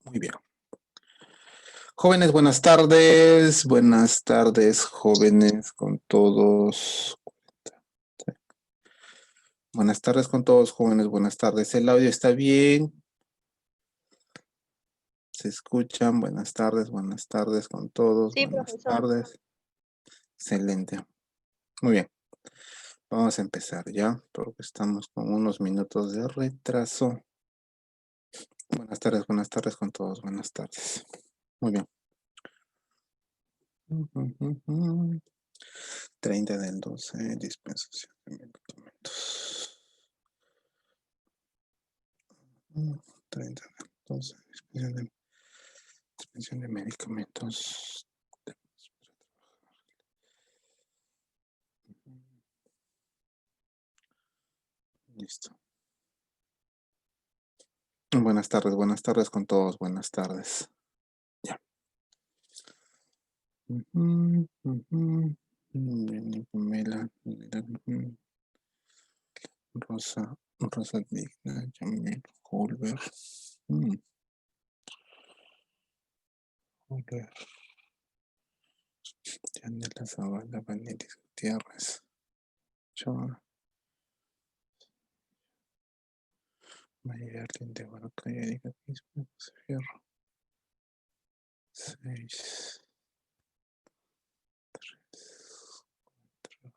Muy bien. Jóvenes, buenas tardes. Buenas tardes, jóvenes, con todos. Buenas tardes con todos, jóvenes. Buenas tardes. ¿El audio está bien? ¿Se escuchan? Buenas tardes con todos. Sí, Buenas profesor. tardes. Excelente. Muy bien. Vamos a empezar ya, porque estamos con unos minutos de retraso. Buenas tardes con todos. Buenas tardes. Muy bien. 30 del 12, dispensación de medicamentos. 30 del 12, dispensación de medicamentos. Listo. Buenas tardes con todos. Buenas tardes. Ya. Pamela, Rosa Digna, Jamil, Holber. Holber. Yanela Zavala, Vanelis Gutiérrez. Choa. María Arlene Baracaya, Erika Quispe, Fierro. 6, 3, 4,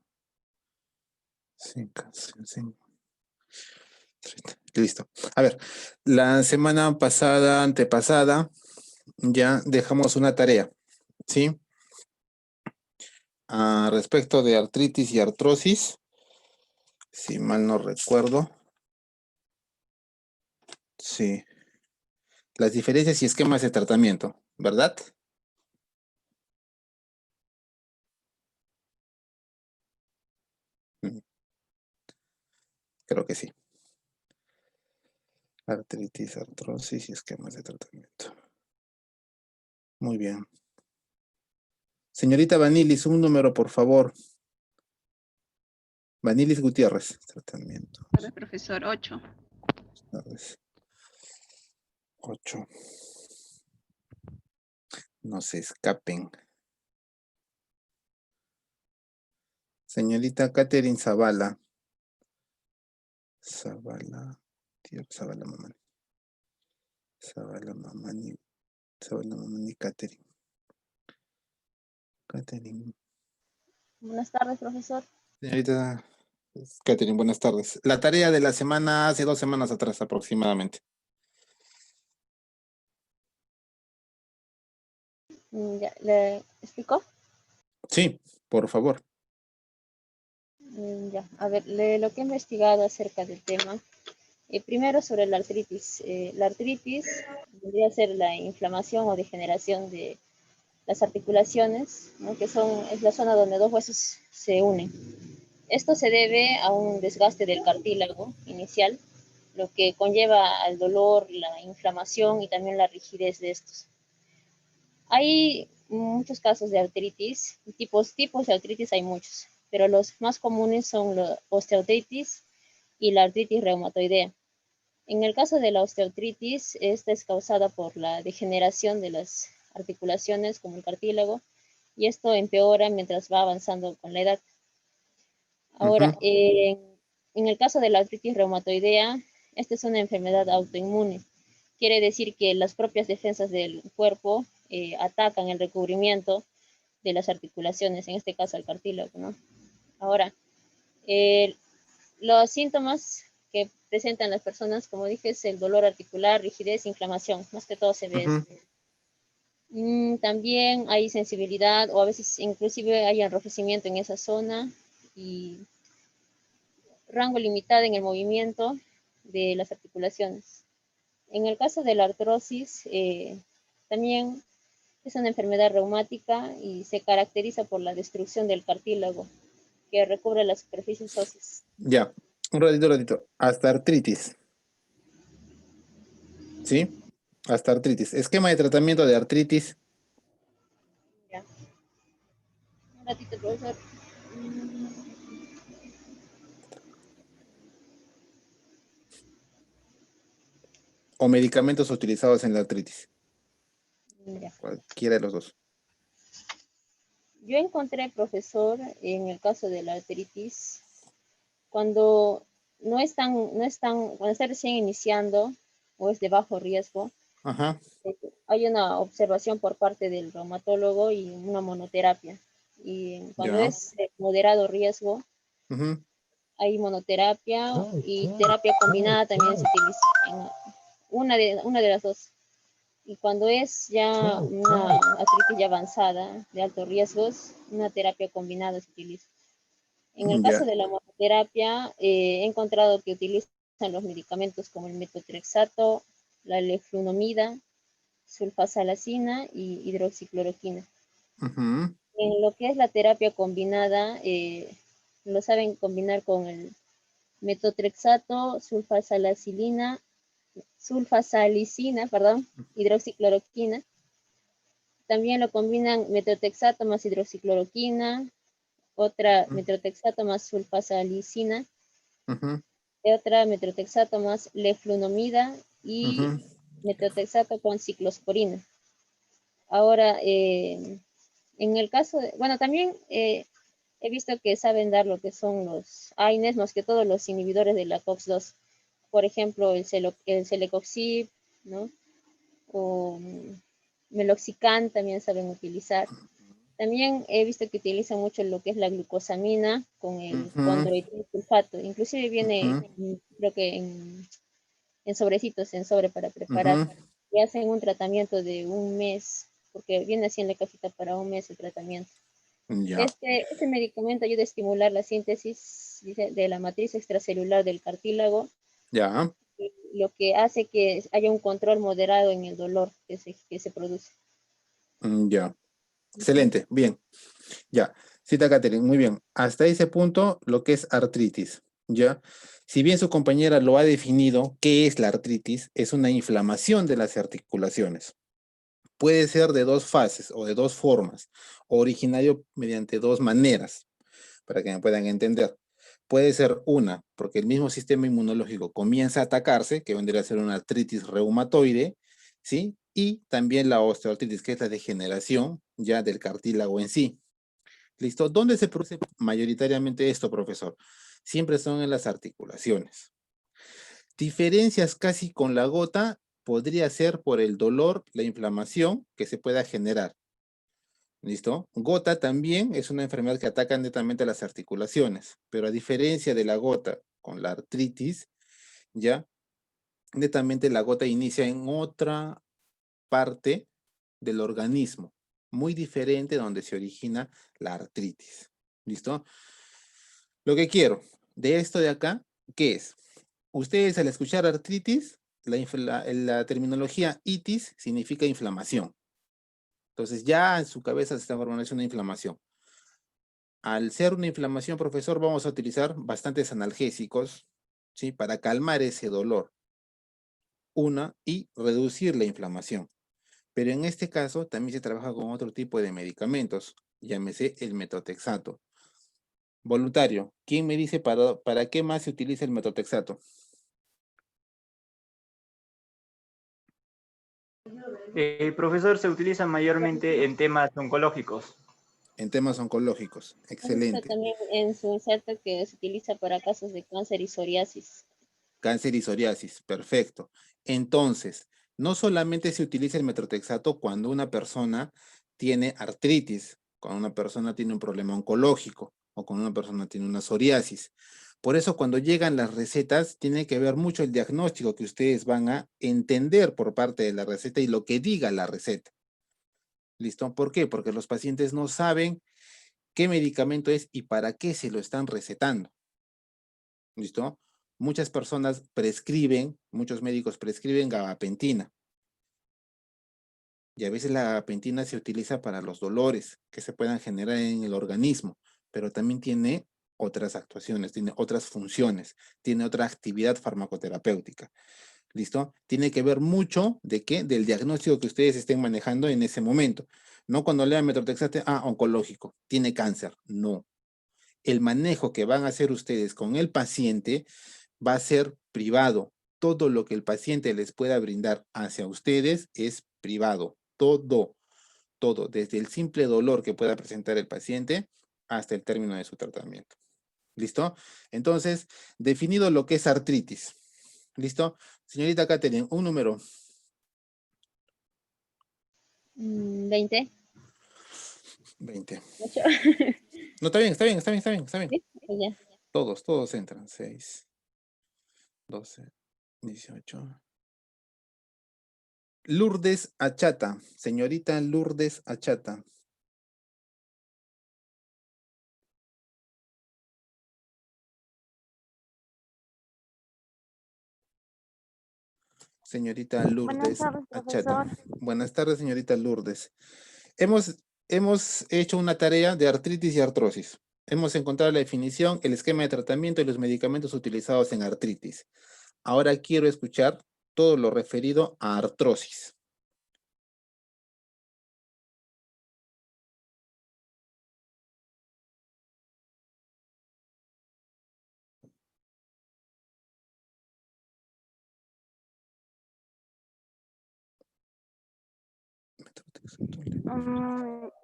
5, 5, 30. Listo. A ver, la semana pasada, antepasada, ya dejamos una tarea, ¿sí? Respecto de artritis y artrosis, si mal no recuerdo. Sí. Las diferencias y esquemas de tratamiento, ¿verdad? Creo que sí. Artritis, artrosis y esquemas de tratamiento. Muy bien. Señorita Vanilis, un número, por favor. Vanilis Gutiérrez, tratamiento. Profesor, 8. 8. No se escapen. Señorita Catherine Zavala. Zavala Mamani. Zavala Mamani Catherine. Catherine. Buenas tardes, profesor. Señorita Catherine, buenas tardes. La tarea de la semana, hace 2 semanas atrás aproximadamente. Ya, ¿le explicó? Sí, por favor. Ya, a ver, lo que he investigado acerca del tema. Primero sobre la artritis. La artritis podría ser la inflamación o degeneración de las articulaciones, ¿no? Es la zona donde dos huesos se unen. Esto se debe a un desgaste del cartílago inicial, lo que conlleva al dolor, la inflamación y también la rigidez de estos. Hay muchos casos de artritis, tipos de artritis hay muchos, pero los más comunes son la osteoartritis y la artritis reumatoidea. En el caso de la osteoartritis, esta es causada por la degeneración de las articulaciones como el cartílago, y esto empeora mientras va avanzando con la edad. Ahora, en el caso de la artritis reumatoidea, esta es una enfermedad autoinmune. Quiere decir que las propias defensas del cuerpo atacan el recubrimiento de las articulaciones, en este caso el cartílago, ¿no? Ahora, los síntomas que presentan las personas, como dije, es el dolor articular, rigidez, inflamación, más que todo se ve eso. También hay sensibilidad o a veces inclusive hay enrojecimiento en esa zona y rango limitado en el movimiento de las articulaciones. En el caso de la artrosis, también es una enfermedad reumática y se caracteriza por la destrucción del cartílago que recubre las superficies óseas. Ya, un ratito. Hasta artritis. ¿Sí? Hasta artritis. Esquema de tratamiento de artritis. Ya. Un ratito, profesor. o medicamentos utilizados en la artritis. Ya. Cualquiera de los dos. Yo encontré, profesor, en el caso de la artritis, cuando cuando está recién iniciando o es de bajo riesgo, Ajá, hay una observación por parte del reumatólogo y una monoterapia. Y cuando ya. es de moderado riesgo, Ujú, hay monoterapia y terapia combinada también se utiliza en una de las dos. Y cuando es ya una artritis ya avanzada, de altos riesgos, una terapia combinada se utiliza. En el caso ya. de la monoterapia, he encontrado que utilizan los medicamentos como el metotrexato, la leflunomida, sulfasalacina y hidroxicloroquina. Ujú, En lo que es la terapia combinada, lo saben combinar con el metotrexato, sulfasalicina, perdón, hidroxicloroquina. También lo combinan metotrexato más hidroxicloroquina, otra metotrexato más sulfasalicina, ujú, otra metotrexato más leflunomida y ujú. metotrexato con ciclosporina. Ahora, en el caso de, bueno, también he visto que saben dar lo que son los AINES, más que todos los inhibidores de la COX-2. Por ejemplo, el Celecoxib, ¿no? O Meloxicam también saben utilizar. También he visto que utilizan mucho lo que es la glucosamina con el Ujú, condroitin-sulfato. Inclusive viene, ujú, creo que en sobrecitos, en sobre para preparar. ujú. Y hacen un tratamiento de un mes, porque viene así en la cajita para un mes el tratamiento. Ya, Este medicamento ayuda a estimular la síntesis de la matriz extracelular del cartílago, ya, lo que hace que haya un control moderado en el dolor que se produce. ya. Ujú. Excelente, bien. Ya. Cita Catherine, muy bien. Hasta ese punto, lo que es artritis. Ya. Si bien su compañera lo ha definido, ¿qué es la artritis? Es una inflamación de las articulaciones. Puede ser de dos fases o de dos formas, originario mediante dos maneras, para que me puedan entender. Puede ser una, porque el mismo sistema inmunológico comienza a atacarse, que vendría a ser una artritis reumatoide, ¿sí? Y también la osteoartritis, que es la degeneración ya del cartílago en sí. ¿Listo? ¿Dónde se produce mayoritariamente esto, profesor? Siempre son en las articulaciones. Diferencias casi con la gota podría ser por el dolor, la inflamación que se pueda generar. ¿Listo? Gota también es una enfermedad que ataca netamente a las articulaciones, pero a diferencia de la gota con la artritis, ya netamente la gota inicia en otra parte del organismo, muy diferente donde se origina la artritis. ¿Listo? Lo que quiero de esto de acá, ¿qué es? Ustedes al escuchar artritis, la terminología itis significa inflamación. Entonces ya en su cabeza se está formando una inflamación. Al ser una inflamación, profesor, vamos a utilizar bastantes analgésicos, ¿sí? Para calmar ese dolor, y reducir la inflamación. Pero en este caso también se trabaja con otro tipo de medicamentos, llámese el metotrexato. Voluntario, ¿quién me dice para qué más se utiliza el metotrexato? El profesor se utiliza mayormente en temas oncológicos. En temas oncológicos. He visto Excelente. también en su inserto que se utiliza para casos de cáncer y psoriasis. Cáncer y psoriasis. Perfecto. Entonces, no solamente se utiliza el metotrexato cuando una persona tiene artritis, cuando una persona tiene un problema oncológico o cuando una persona tiene una psoriasis. Por eso cuando llegan las recetas, tiene que ver mucho el diagnóstico que ustedes van a entender por parte de la receta y lo que diga la receta. ¿Listo? ¿Por qué? Porque los pacientes no saben qué medicamento es y para qué se lo están recetando. ¿Listo? Muchas personas prescriben, muchos médicos prescriben gabapentina. Y a veces la gabapentina se utiliza para los dolores que se puedan generar en el organismo, pero también tiene otras actuaciones, tiene otras funciones, tiene otra actividad farmacoterapéutica. ¿Listo? Tiene que ver mucho de qué, del diagnóstico que ustedes estén manejando en ese momento. No cuando lean metotrexate, oncológico, tiene cáncer. No. El manejo que van a hacer ustedes con el paciente va a ser privado, todo lo que el paciente les pueda brindar hacia ustedes es privado. Todo, desde el simple dolor que pueda presentar el paciente hasta el término de su tratamiento. ¿Listo? Entonces, definido lo que es artritis. ¿Listo? Señorita Katherine, un número. 20. 20. ¿Ocho? No, está bien, está bien, está bien, está bien, está bien. ¿Sí? Ya. Todos entran. 6, 12, 18. Lourdes Achata. Señorita Lourdes Achata. Señorita Lourdes Buenas tardes, Achata. profesor. Buenas tardes, señorita Lourdes. Hemos hecho una tarea de artritis y artrosis. Hemos encontrado la definición, el esquema de tratamiento y los medicamentos utilizados en artritis. Ahora quiero escuchar todo lo referido a artrosis.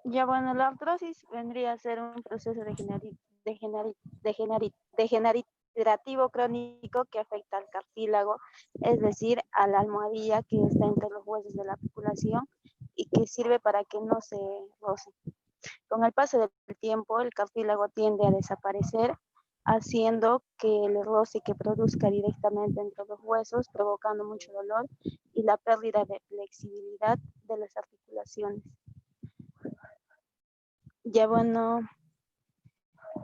Ya bueno, la artrosis vendría a ser un proceso degenerativo crónico que afecta al cartílago, es decir, a la almohadilla que está entre los huesos de la articulación y que sirve para que no se roce. Con el paso del tiempo, el cartílago tiende a desaparecer, haciendo que el roce que produzca directamente entre los huesos, provocando mucho dolor y la pérdida de flexibilidad de las articulaciones. Ya bueno,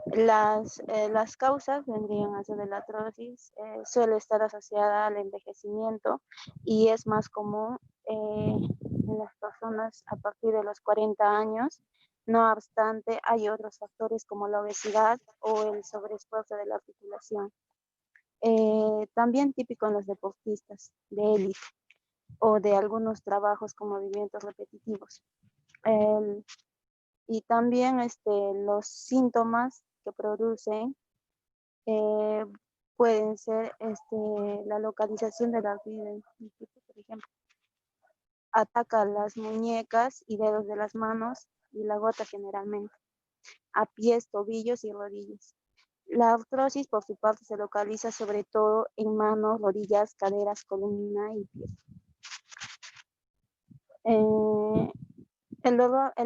las causas vendrían a ser de la artrosis, suele estar asociada al envejecimiento y es más común en las personas a partir de los 40 años. No obstante, hay otros factores como la obesidad o el sobreesfuerzo de la articulación. También típico en los deportistas de élite o de algunos trabajos con movimientos repetitivos. Y también los síntomas que producen pueden ser la localización de la artritis, por ejemplo. Ataca las muñecas y dedos de las manos y la gota generalmente, a pies, tobillos y rodillas. La artrosis, por su parte, se localiza sobre todo en manos, rodillas, caderas, columna y pies. El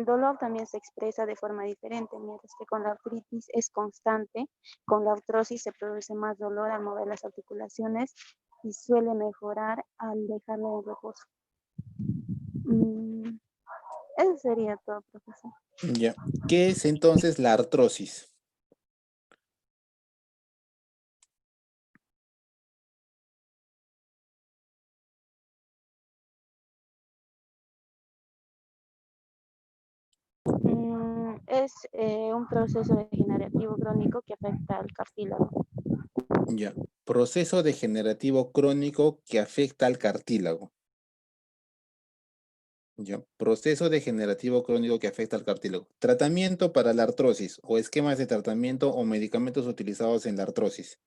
dolor también se expresa de forma diferente, mientras que con la artritis es constante. Con la artrosis se produce más dolor al mover las articulaciones y suele mejorar al dejarlo en reposo. Eso sería todo, profesor. Ya. ¿Qué es entonces la artrosis? Es un proceso degenerativo crónico que afecta al cartílago. Ya. Proceso degenerativo crónico que afecta al cartílago. Ya. Proceso degenerativo crónico que afecta al cartílago. Tratamiento para la artrosis o esquemas de tratamiento o medicamentos utilizados en la artrosis.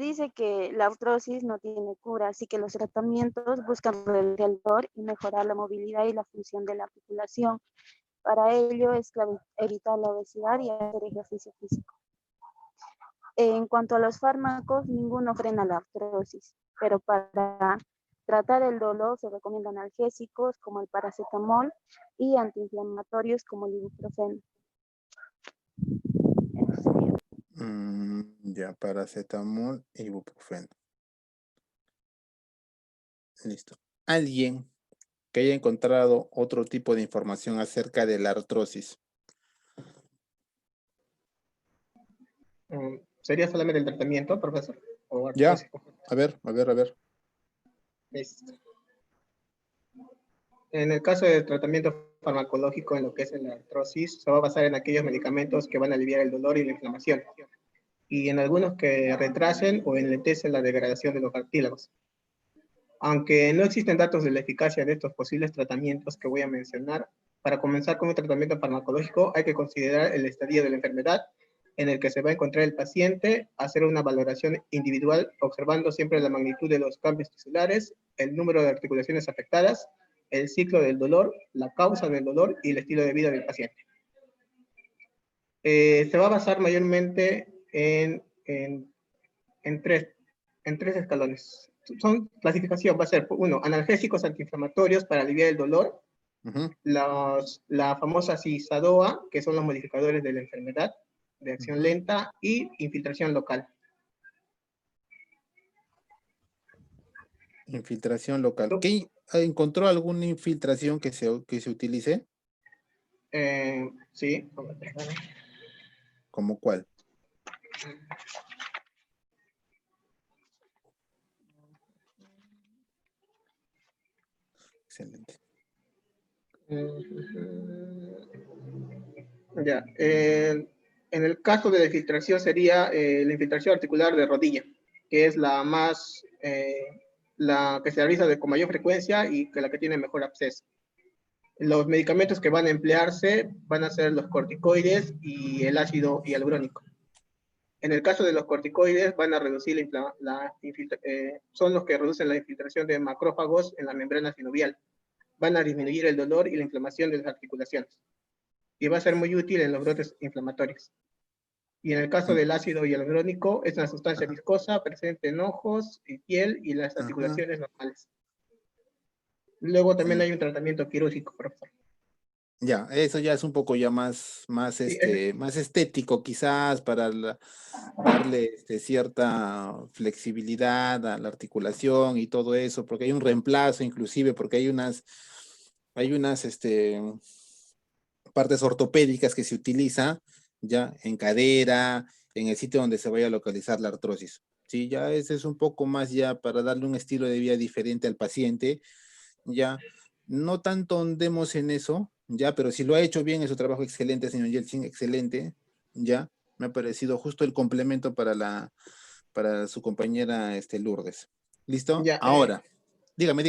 Dice que la artrosis no tiene cura, así que los tratamientos buscan reducir el dolor y mejorar la movilidad y la función de la articulación. Para ello es clave evitar la obesidad y hacer ejercicio físico. En cuanto a los fármacos, ninguno frena la artrosis, pero para tratar el dolor se recomiendan analgésicos como el paracetamol y antiinflamatorios como el ibuprofeno. Eso sería. Ya, paracetamol y ibuprofeno. Listo. ¿Alguien que haya encontrado otro tipo de información acerca de la artrosis? ¿Sería solamente el tratamiento, profesor? ¿O Ya, artrosis completa? a ver. Listo. En el caso del tratamiento farmacológico en lo que es la artrosis, se va a basar en aquellos medicamentos que van a aliviar el dolor y la inflamación, y en algunos que retrasen o enlentecen la degradación de los cartílagos. Aunque no existen datos de la eficacia de estos posibles tratamientos que voy a mencionar, para comenzar con un tratamiento farmacológico hay que considerar el estadio de la enfermedad en el que se va a encontrar el paciente, hacer una valoración individual observando siempre la magnitud de los cambios tisulares, el número de articulaciones afectadas, el ciclo del dolor, la causa del dolor y el estilo de vida del paciente. Se va a basar mayormente en tres escalones. Son clasificación, va a ser, uno, analgésicos antiinflamatorios para aliviar el dolor, la famosa CISADOA, que son los modificadores de la enfermedad de acción lenta, y infiltración local. Infiltración local. ¿Qué, encontró alguna infiltración que se utilice? Sí. ¿Cómo cuál? Excelente. Ya, en el caso de la infiltración sería la infiltración articular de rodilla, que es la más, la que se realiza con mayor frecuencia y que la que tiene mejor acceso. Los medicamentos que van a emplearse van a ser los corticoides y el ácido hialurónico. En el caso de los corticoides van a reducir son los que reducen la infiltración de macrófagos en la membrana sinovial. Van a disminuir el dolor y la inflamación de las articulaciones. Y va a ser muy útil en los brotes inflamatorios. Y en el caso del ácido hialurónico, es una sustancia viscosa presente en ojos y piel y las articulaciones normales. Luego también hay un tratamiento quirúrgico, profesor. Ya, eso ya es un poco ya más estético quizás para darle cierta flexibilidad a la articulación y todo eso, porque hay un reemplazo inclusive, porque hay unas partes ortopédicas que se utiliza ya en cadera, en el sitio donde se vaya a localizar la artrosis. Sí, ya ese es un poco más ya para darle un estilo de vida diferente al paciente, ya no tanto andemos en eso, ya, pero si lo ha hecho bien, es su trabajo excelente, señor Yeltsin, excelente, ya, me ha parecido justo el complemento para su compañera Lourdes. ¿Listo? Ya, Ahora, dígame.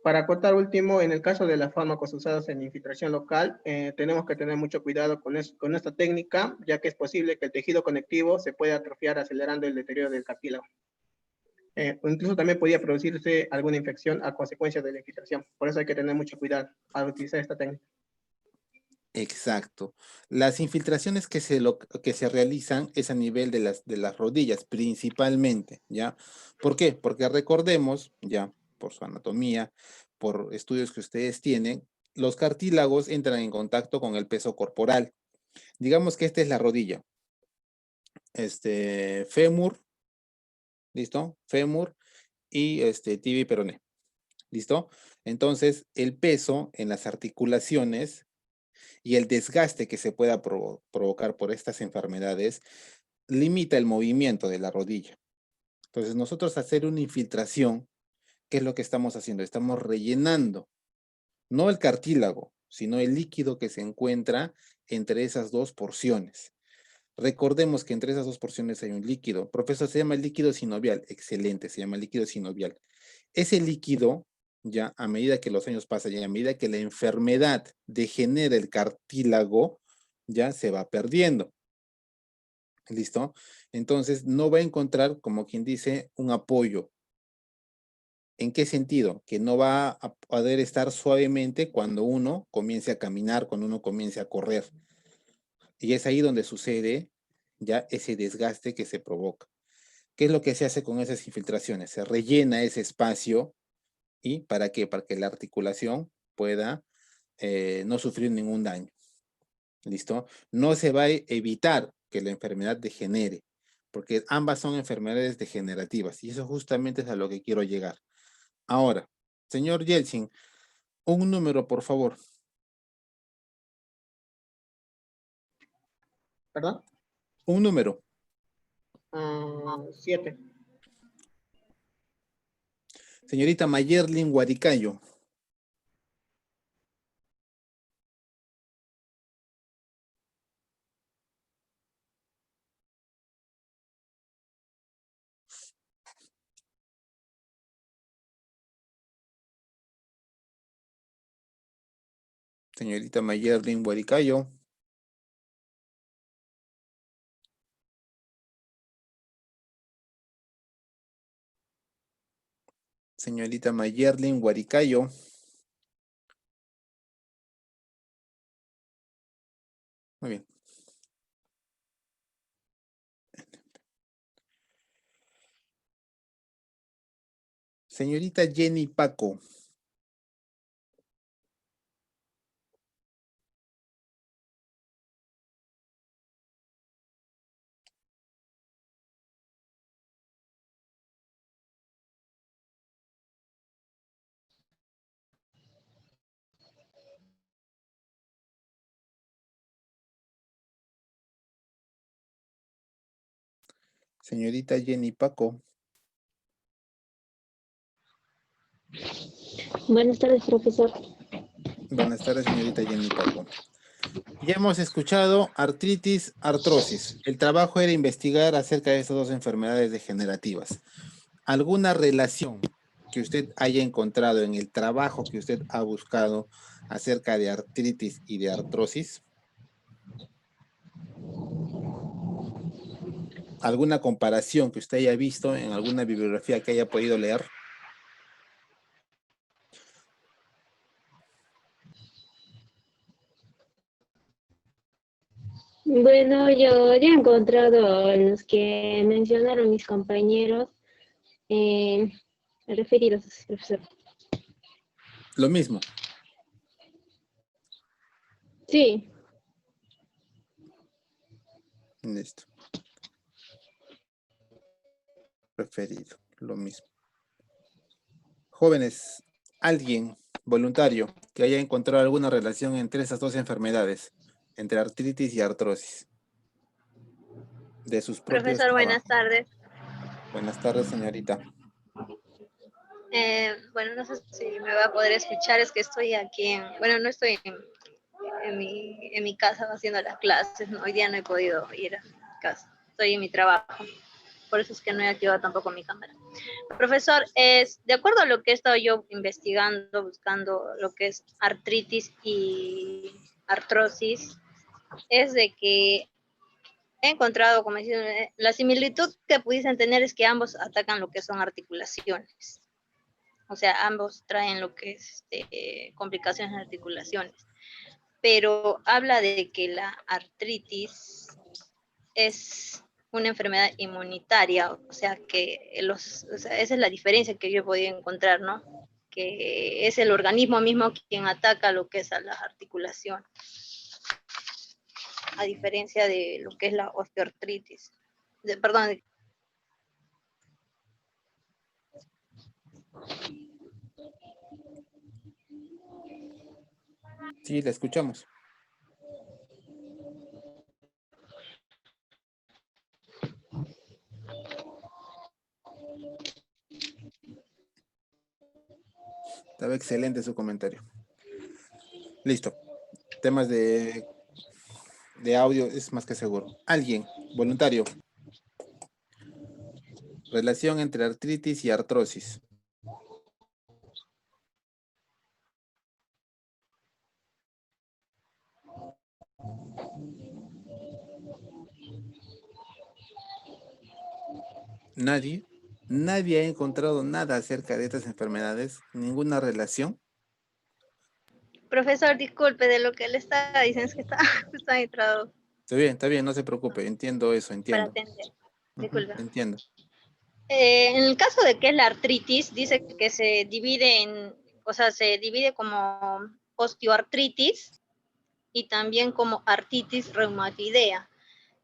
Para acotar último, en el caso de los fármacos usados en infiltración local, tenemos que tener mucho cuidado con esta técnica, ya que es posible que el tejido conectivo se pueda atrofiar acelerando el deterioro del cartílago. O incluso también podría producirse alguna infección a consecuencia de la infiltración. Por eso hay que tener mucho cuidado al utilizar esta técnica. Exacto. Las infiltraciones que se realizan es a nivel de las rodillas, principalmente, ¿ya? ¿Por qué? Porque recordemos, ya, por su anatomía, por estudios que ustedes tienen, los cartílagos entran en contacto con el peso corporal. Digamos que esta es la rodilla. Fémur, ¿listo? Fémur y tibia y peroné, ¿listo? Entonces, el peso en las articulaciones y el desgaste que se pueda provocar por estas enfermedades limita el movimiento de la rodilla. Entonces, nosotros hacer una infiltración, ¿qué es lo que estamos haciendo? Estamos rellenando, no el cartílago, sino el líquido que se encuentra entre esas dos porciones. Recordemos que entre esas dos porciones hay un líquido. Profesor, se llama el líquido sinovial. Excelente, se llama líquido sinovial. Ese líquido, ya a medida que los años pasan y a medida que la enfermedad degenera el cartílago, ya se va perdiendo. ¿Listo? Entonces, no va a encontrar, como quien dice, un apoyo. ¿En qué sentido? Que no va a poder estar suavemente cuando uno comience a caminar, cuando uno comience a correr. Y es ahí donde sucede ya ese desgaste que se provoca. ¿Qué es lo que se hace con esas infiltraciones? Se rellena ese espacio. ¿Y para qué? Para que la articulación pueda no sufrir ningún daño. ¿Listo? No se va a evitar que la enfermedad degenere, porque ambas son enfermedades degenerativas y eso justamente es a lo que quiero llegar. Ahora, señor Yeltsin, un número, por favor. ¿Perdón? Un número. 7. Señorita Mayerlin Guaricayo. Señorita Mayerlin Huaricayo. Señorita Mayerlin Huaricayo. Muy bien. Señorita Jenny Paco. Señorita Jenny Paco. Buenas tardes, profesor. Buenas tardes, señorita Jenny Paco. Ya hemos escuchado artritis, artrosis. El trabajo era investigar acerca de estas dos enfermedades degenerativas. ¿Alguna relación que usted haya encontrado en el trabajo que usted ha buscado acerca de artritis y de artrosis? ¿Alguna comparación que usted haya visto en alguna bibliografía que haya podido leer? Bueno, yo ya he encontrado los que mencionaron mis compañeros referidos, profesor. Lo mismo. Sí, Listo. Referido, lo mismo. Jóvenes, alguien voluntario que haya encontrado alguna relación entre esas dos enfermedades, entre artritis y artrosis, de sus propios Profesor, buenas trabajos. tardes. Buenas tardes, señorita. Bueno, no sé si me va a poder escuchar, es que estoy aquí bueno, no estoy en mi casa haciendo las clases, ¿no? Hoy día no he podido ir a casa, estoy en mi trabajo, por eso es que no he activado tampoco mi cámara. Profesor, de acuerdo a lo que he estado yo investigando, buscando lo que es artritis y artrosis, es de que he encontrado, como decía, la similitud que pudiesen tener es que ambos atacan lo que son articulaciones. O sea, ambos traen lo que es complicaciones en articulaciones. Pero habla de que la artritis es una enfermedad inmunitaria, o sea, que esa es la diferencia que yo he podido encontrar, ¿no? Que es el organismo mismo quien ataca lo que es a las articulaciones, a diferencia de lo que es la osteoartritis. Perdón. Sí, la escuchamos. Estaba excelente su comentario. Listo. Temas de audio es más que seguro. Alguien, voluntario. Relación entre artritis y artrosis. Nadie. Nadie ha encontrado nada acerca de estas enfermedades, ninguna relación. Profesor, disculpe, de lo que le estaba diciendo es que está entrado Está bien, no se preocupe, entiendo eso, para entiendo. atender. Disculpe. Entiendo. En el caso de que es la artritis, dice que se divide se divide como osteoartritis y también como artritis reumatoidea.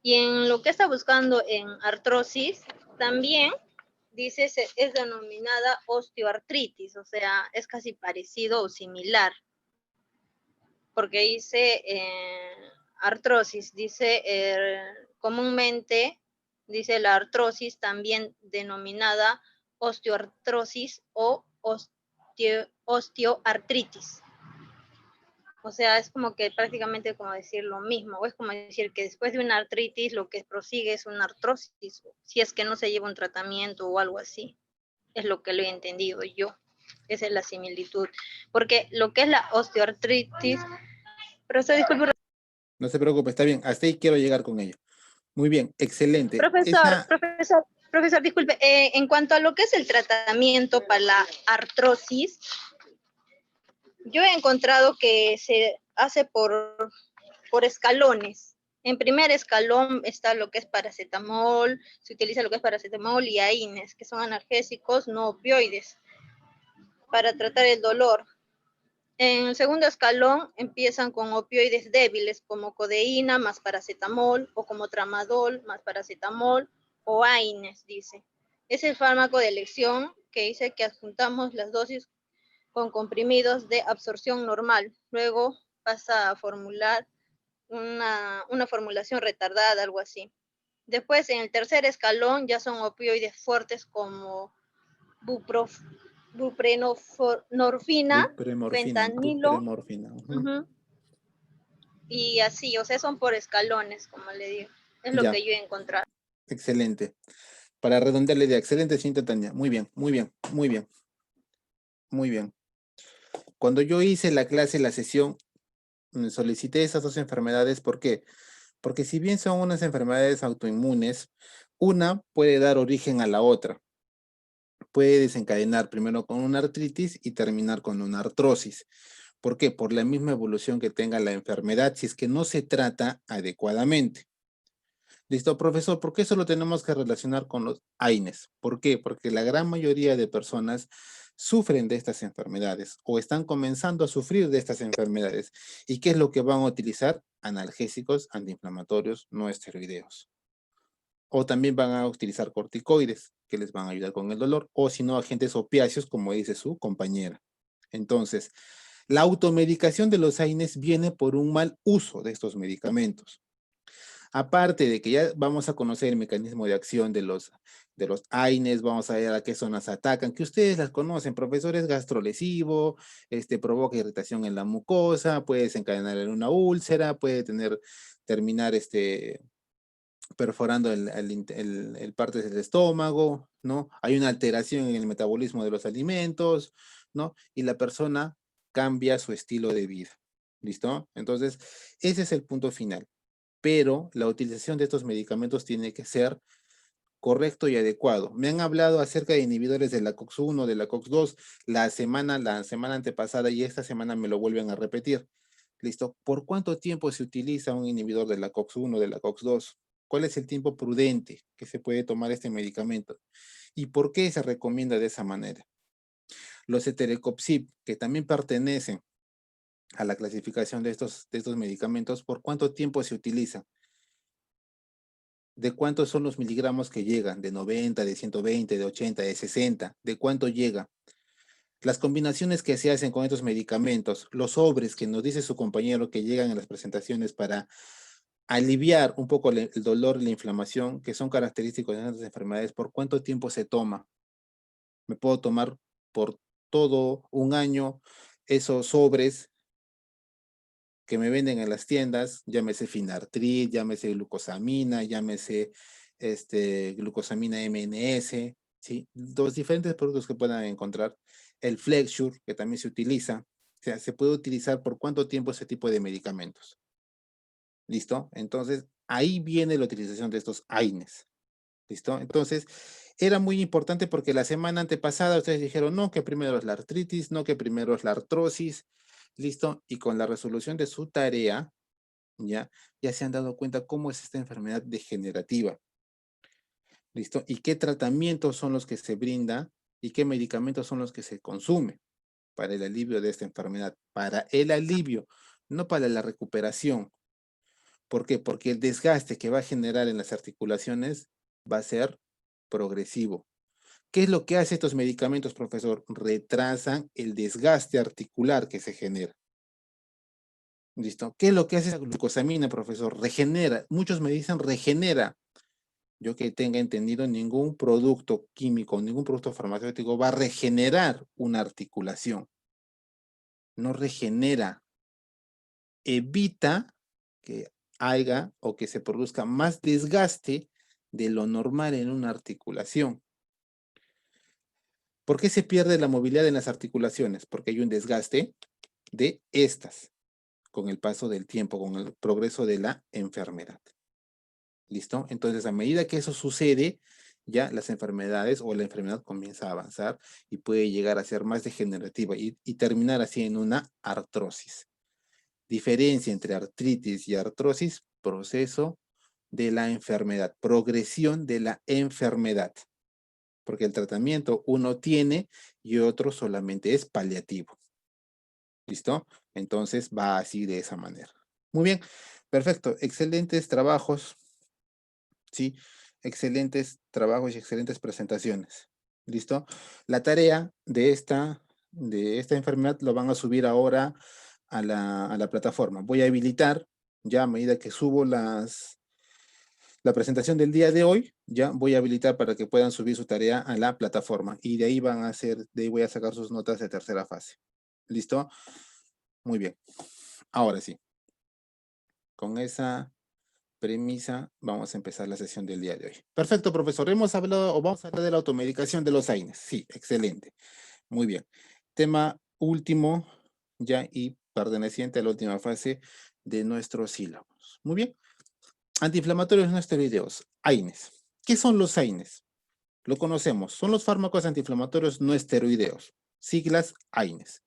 Y en lo que está buscando en artrosis, también dice es denominada osteoartritis, o sea, es casi parecido o similar. Porque dice artrosis, dice comúnmente, dice la artrosis también denominada osteoartrosis o osteoartritis. O sea, es como que prácticamente como decir lo mismo, o es como decir que después de una artritis lo que prosigue es una artrosis, si es que no se lleva un tratamiento o algo así. Es lo que lo he entendido yo. Esa es la similitud. Porque lo que es la osteoartritis Profesor, disculpe. No se preocupe, está bien. Hasta ahí quiero llegar con ello. Muy bien, excelente. Profesor, disculpe. En cuanto a lo que es el tratamiento para la artrosis, yo he encontrado que se hace por escalones. En primer escalón está lo que es paracetamol, se utiliza lo que es paracetamol y AINES, que son analgésicos no opioides, para tratar el dolor. En el segundo escalón empiezan con opioides débiles como codeína más paracetamol o como tramadol más paracetamol o AINES, dice. Es el fármaco de elección que dice que adjuntamos las dosis con comprimidos de absorción normal. Luego pasa a formular una formulación retardada, algo así. Después, en el tercer escalón, ya son opioides fuertes como buprenorfina, fentanilo, y así, o sea, son por escalones, como le digo. Es lo Ya. que yo he encontrado. Excelente. Para redondear la idea, excelente, señorita Tania. Muy bien, muy bien, muy bien. Muy bien. Cuando yo hice la clase, la sesión, solicité esas dos enfermedades. ¿Por qué? Porque si bien son unas enfermedades autoinmunes, una puede dar origen a la otra. Puede desencadenar primero con una artritis y terminar con una artrosis. ¿Por qué? Por la misma evolución que tenga la enfermedad, si es que no se trata adecuadamente. Listo, profesor, ¿por qué eso lo tenemos que relacionar con los AINES? ¿Por qué? Porque la gran mayoría de personas sufren de estas enfermedades o están comenzando a sufrir de estas enfermedades. ¿Y qué es lo que van a utilizar? Analgésicos, antiinflamatorios, no esteroideos. O también van a utilizar corticoides, que les van a ayudar con el dolor, o si no, agentes opiáceos, como dice su compañera. Entonces, la automedicación de los AINES viene por un mal uso de estos medicamentos. Aparte de que ya vamos a conocer el mecanismo de acción de los AINES, vamos a ver a qué zonas atacan, que ustedes las conocen, profesor, es gastrolesivo, provoca irritación en la mucosa, puede desencadenar en una úlcera, puede terminar perforando el parte del estómago, ¿no? Hay una alteración en el metabolismo de los alimentos, ¿no? Y la persona cambia su estilo de vida, ¿listo? Entonces, ese es el punto final. Pero la utilización de estos medicamentos tiene que ser correcto y adecuado. Me han hablado acerca de inhibidores de la COX-1, de la COX-2, la semana antepasada y esta semana me lo vuelven a repetir. ¿Listo? ¿Por cuánto tiempo se utiliza un inhibidor de la COX-1, de la COX-2? ¿Cuál es el tiempo prudente que se puede tomar este medicamento? ¿Y por qué se recomienda de esa manera? Los Eterecopsib, que también pertenecen a la clasificación de estos medicamentos, ¿por cuánto tiempo se utilizan? ¿De cuántos son los miligramos que llegan? ¿De 90, de 120, de 80, de 60? ¿De cuánto llega? Las combinaciones que se hacen con estos medicamentos, los sobres que nos dice su compañero que llegan en las presentaciones para aliviar un poco el dolor y la inflamación, que son característicos de estas enfermedades, ¿por cuánto tiempo se toma? Me puedo tomar por todo un año esos sobres que me venden en las tiendas, llámese Finartrit, llámese glucosamina, llámese glucosamina MNS, ¿sí? Los diferentes productos que puedan encontrar. El Flexure, que también se utiliza. O sea, se puede utilizar por cuánto tiempo ese tipo de medicamentos. ¿Listo? Entonces, ahí viene la utilización de estos AINES. ¿Listo? Entonces, era muy importante porque la semana antepasada ustedes dijeron, no, que primero es la artritis, no, que primero es la artrosis. ¿Listo? Y con la resolución de su tarea, ya se han dado cuenta cómo es esta enfermedad degenerativa. ¿Listo? Y qué tratamientos son los que se brinda y qué medicamentos son los que se consume para el alivio de esta enfermedad. Para el alivio, no para la recuperación. ¿Por qué? Porque el desgaste que va a generar en las articulaciones va a ser progresivo. ¿Qué es lo que hace estos medicamentos, profesor? Retrasan el desgaste articular que se genera. ¿Listo? ¿Qué es lo que hace esa glucosamina, profesor? Regenera. Muchos me dicen regenera. Yo que tenga entendido, ningún producto químico, ningún producto farmacéutico va a regenerar una articulación. No regenera. Evita que haya o que se produzca más desgaste de lo normal en una articulación. ¿Por qué se pierde la movilidad en las articulaciones? Porque hay un desgaste de estas. con el paso del tiempo, con el progreso de la enfermedad. ¿Listo? Entonces, a medida que eso sucede, ya las enfermedades o la enfermedad comienza a avanzar y puede llegar a ser más degenerativa y terminar así en una artrosis. Diferencia entre artritis y artrosis, proceso de la enfermedad, progresión de la enfermedad. Porque el tratamiento uno tiene y otro solamente es paliativo. ¿Listo? Entonces va así de esa manera. Muy bien, perfecto, excelentes trabajos. Sí, excelentes trabajos y excelentes presentaciones. ¿Listo? La tarea de esta enfermedad lo van a subir ahora a la plataforma. Voy a habilitar, ya a medida que subo la presentación del día de hoy, ya voy a habilitar para que puedan subir su tarea a la plataforma. Y de ahí de ahí voy a sacar sus notas de tercera fase. ¿Listo? Muy bien. Ahora sí. Con esa premisa, vamos a empezar la sesión del día de hoy. Perfecto, profesor. Hemos hablado o vamos a hablar de la automedicación de los AINES. Sí, excelente. Muy bien. Tema último, ya y perteneciente a la última fase de nuestros sílabos. Muy bien. Antiinflamatorios no esteroideos, AINES. ¿Qué son los AINES? Lo conocemos. Son los fármacos antiinflamatorios no esteroideos. Siglas AINES.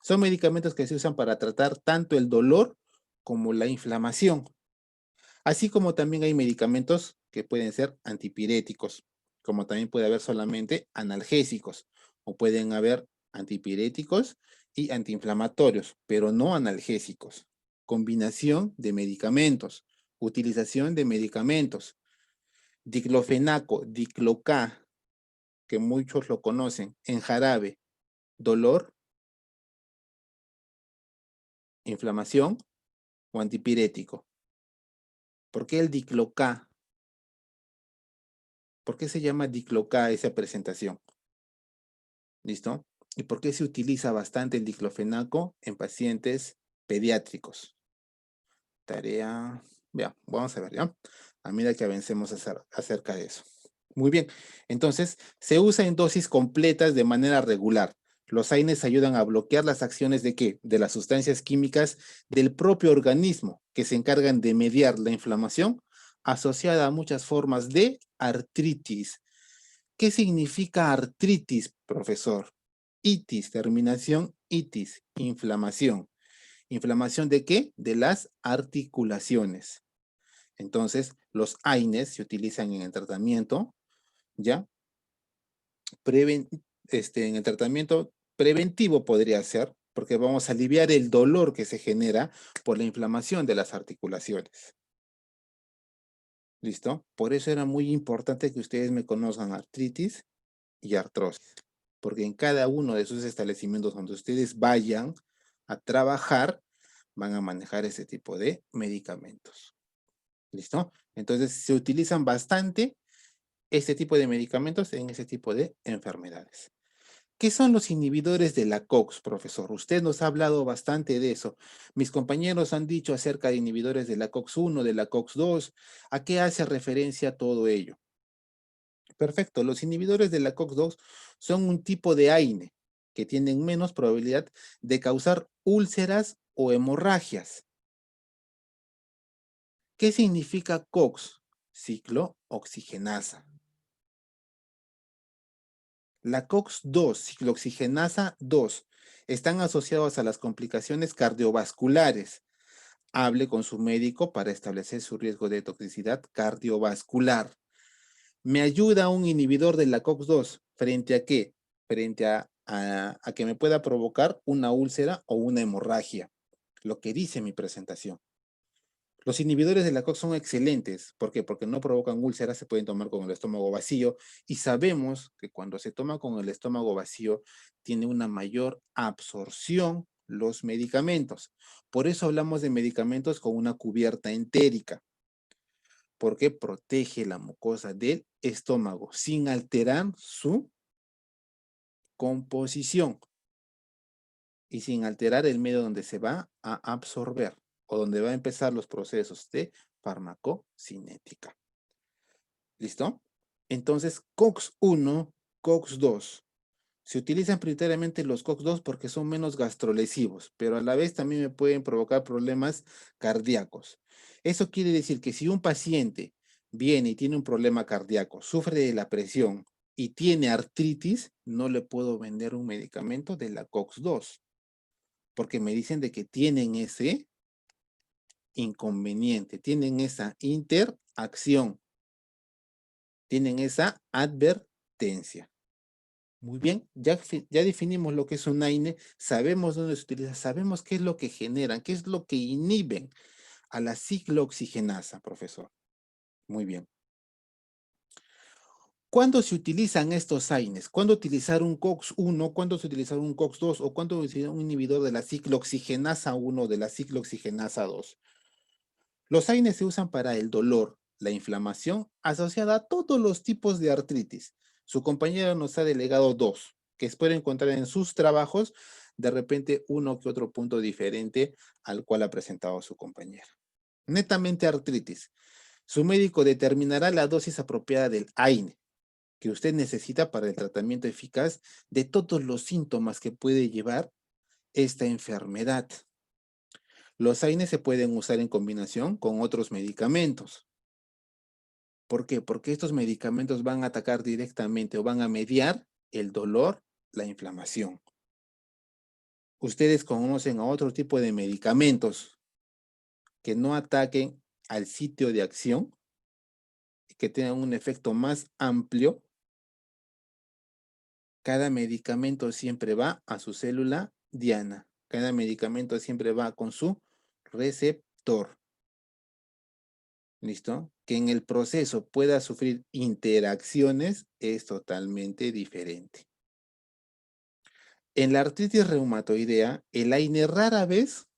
Son medicamentos que se usan para tratar tanto el dolor como la inflamación. Así como también hay medicamentos que pueden ser antipiréticos, como también puede haber solamente analgésicos, o pueden haber antipiréticos y antiinflamatorios, pero no analgésicos. Combinación de medicamentos, utilización de medicamentos. Diclofenaco, dicloca, que muchos lo conocen, en jarabe, dolor, inflamación o antipirético. ¿Por qué el dicloca? ¿Por qué se llama dicloca esa presentación? ¿Listo? ¿Y por qué se utiliza bastante el diclofenaco en pacientes pediátricos? Tarea, ya, vamos a ver, ¿ya? A medida que avancemos acerca de eso. Muy bien, entonces, se usa en dosis completas de manera regular. Los AINES ayudan a bloquear las acciones ¿de qué? De las sustancias químicas del propio organismo que se encargan de mediar la inflamación asociada a muchas formas de artritis. ¿Qué significa artritis, profesor? Itis, terminación itis, inflamación. ¿Inflamación de qué? De las articulaciones. Entonces, los AINES se utilizan en el tratamiento, ¿ya? En el tratamiento preventivo podría ser, porque vamos a aliviar el dolor que se genera por la inflamación de las articulaciones. ¿Listo? Por eso era muy importante que ustedes me conozcan artritis y artrosis, porque en cada uno de sus establecimientos donde ustedes vayan a trabajar, van a manejar ese tipo de medicamentos. ¿Listo? Entonces se utilizan bastante este tipo de medicamentos en ese tipo de enfermedades. ¿Qué son los inhibidores de la COX, profesor? Usted nos ha hablado bastante de eso. Mis compañeros han dicho acerca de inhibidores de la COX-1, de la COX-2. ¿A qué hace referencia todo ello? Perfecto, los inhibidores de la COX-2 son un tipo de AINE que tienen menos probabilidad de causar úlceras o hemorragias. ¿Qué significa COX? Ciclooxigenasa. La COX-2, ciclooxigenasa 2, están asociados a las complicaciones cardiovasculares. Hable con su médico para establecer su riesgo de toxicidad cardiovascular. ¿Me ayuda un inhibidor de la COX-2? ¿Frente a qué? Frente a que me pueda provocar una úlcera o una hemorragia. Lo que dice mi presentación. Los inhibidores de la COX son excelentes. ¿Por qué? Porque no provocan úlceras, se pueden tomar con el estómago vacío y sabemos que cuando se toma con el estómago vacío tiene una mayor absorción los medicamentos. Por eso hablamos de medicamentos con una cubierta entérica, porque protege la mucosa del estómago sin alterar su composición y sin alterar el medio donde se va a absorber o donde va a empezar los procesos de farmacocinética. ¿Listo? Entonces, COX-1, COX-2 Se utilizan prioritariamente los COX-2 porque son menos gastrolesivos, pero a la vez también me pueden provocar problemas cardíacos. Eso quiere decir que si un paciente viene y tiene un problema cardíaco, sufre de la presión y tiene artritis, no le puedo vender un medicamento de la COX-2, porque me dicen de que tienen ese inconveniente, tienen esa interacción, tienen esa advertencia. Muy bien, ya definimos lo que es un AINE, sabemos dónde se utiliza, sabemos qué es lo que generan, qué es lo que inhiben a la ciclooxigenasa, profesor. Muy bien. ¿Cuándo se utilizan estos AINES? ¿Cuándo utilizar un COX-1? ¿Cuándo se utilizar un COX-2? ¿O cuándo utilizar un inhibidor de la ciclooxigenasa 1 o de la ciclooxigenasa 2? Los AINES se usan para el dolor, la inflamación asociada a todos los tipos de artritis. Su compañero nos ha delegado 2, que espero encontrar en sus trabajos de repente uno que otro punto diferente al cual ha presentado su compañera. Netamente artritis. Su médico determinará la dosis apropiada del AINE que usted necesita para el tratamiento eficaz de todos los síntomas que puede llevar esta enfermedad. Los AINES se pueden usar en combinación con otros medicamentos. ¿Por qué? Porque estos medicamentos van a atacar directamente o van a mediar el dolor, la inflamación. Ustedes conocen a otro tipo de medicamentos que no ataquen al sitio de acción y que tengan un efecto más amplio. Cada medicamento siempre va a su célula diana. Cada medicamento siempre va con su receptor. ¿Listo? Que en el proceso pueda sufrir interacciones es totalmente diferente. En la artritis reumatoidea, el AINE rara vez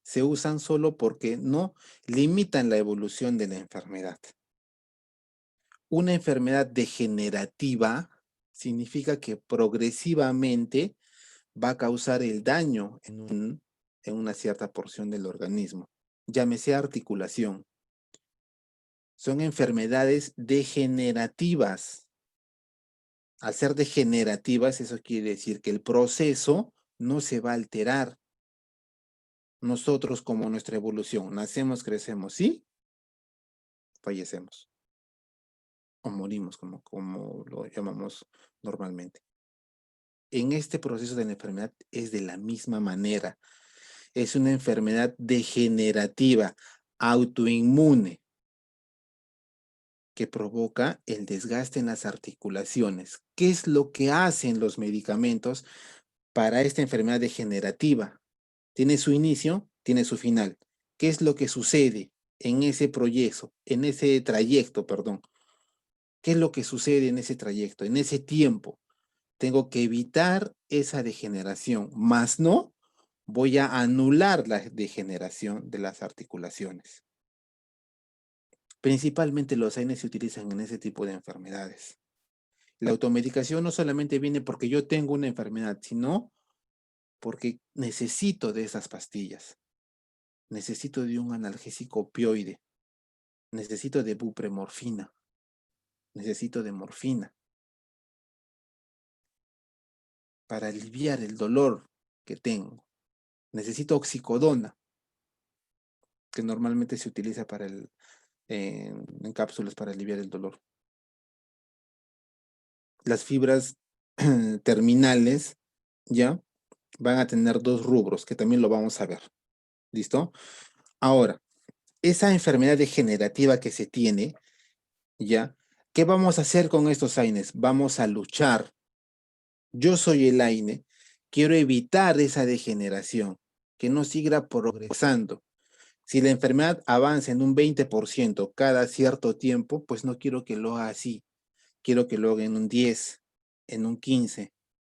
se usan solo porque no limitan la evolución de la enfermedad. Una enfermedad degenerativa significa que progresivamente va a causar el daño en una cierta porción del organismo. Llámese articulación. Son enfermedades degenerativas. Al ser degenerativas, eso quiere decir que el proceso no se va a alterar. Nosotros, como nuestra evolución, nacemos, crecemos, ¿sí? Fallecemos. O morimos, como lo llamamos normalmente. En este proceso de la enfermedad es de la misma manera. Es una enfermedad degenerativa, autoinmune, que provoca el desgaste en las articulaciones. ¿Qué es lo que hacen los medicamentos para esta enfermedad degenerativa? Tiene su inicio, tiene su final. ¿Qué es lo que sucede en ese proyecto, en ese trayecto, perdón? ¿Qué es lo que sucede en ese trayecto, en ese tiempo? Tengo que evitar esa degeneración, más no voy a anular la degeneración de las articulaciones. Principalmente los AINES se utilizan en ese tipo de enfermedades. La automedicación no solamente viene porque yo tengo una enfermedad, sino porque necesito de esas pastillas. Necesito de un analgésico opioide. Necesito de bupremorfina. Necesito de morfina. Para aliviar el dolor que tengo. Necesito oxicodona, que normalmente se utiliza para en cápsulas para aliviar el dolor. Las fibras terminales, ¿ya? Van a tener 2 rubros, que también lo vamos a ver. ¿Listo? Ahora, esa enfermedad degenerativa que se tiene, ¿ya? ¿Qué vamos a hacer con estos AINES? Vamos a luchar. Yo soy el AINE, quiero evitar esa degeneración, que no siga progresando. Si la enfermedad avanza en un 20% cada cierto tiempo, pues no quiero que lo haga así. Quiero que lo haga en un 10, en un 15,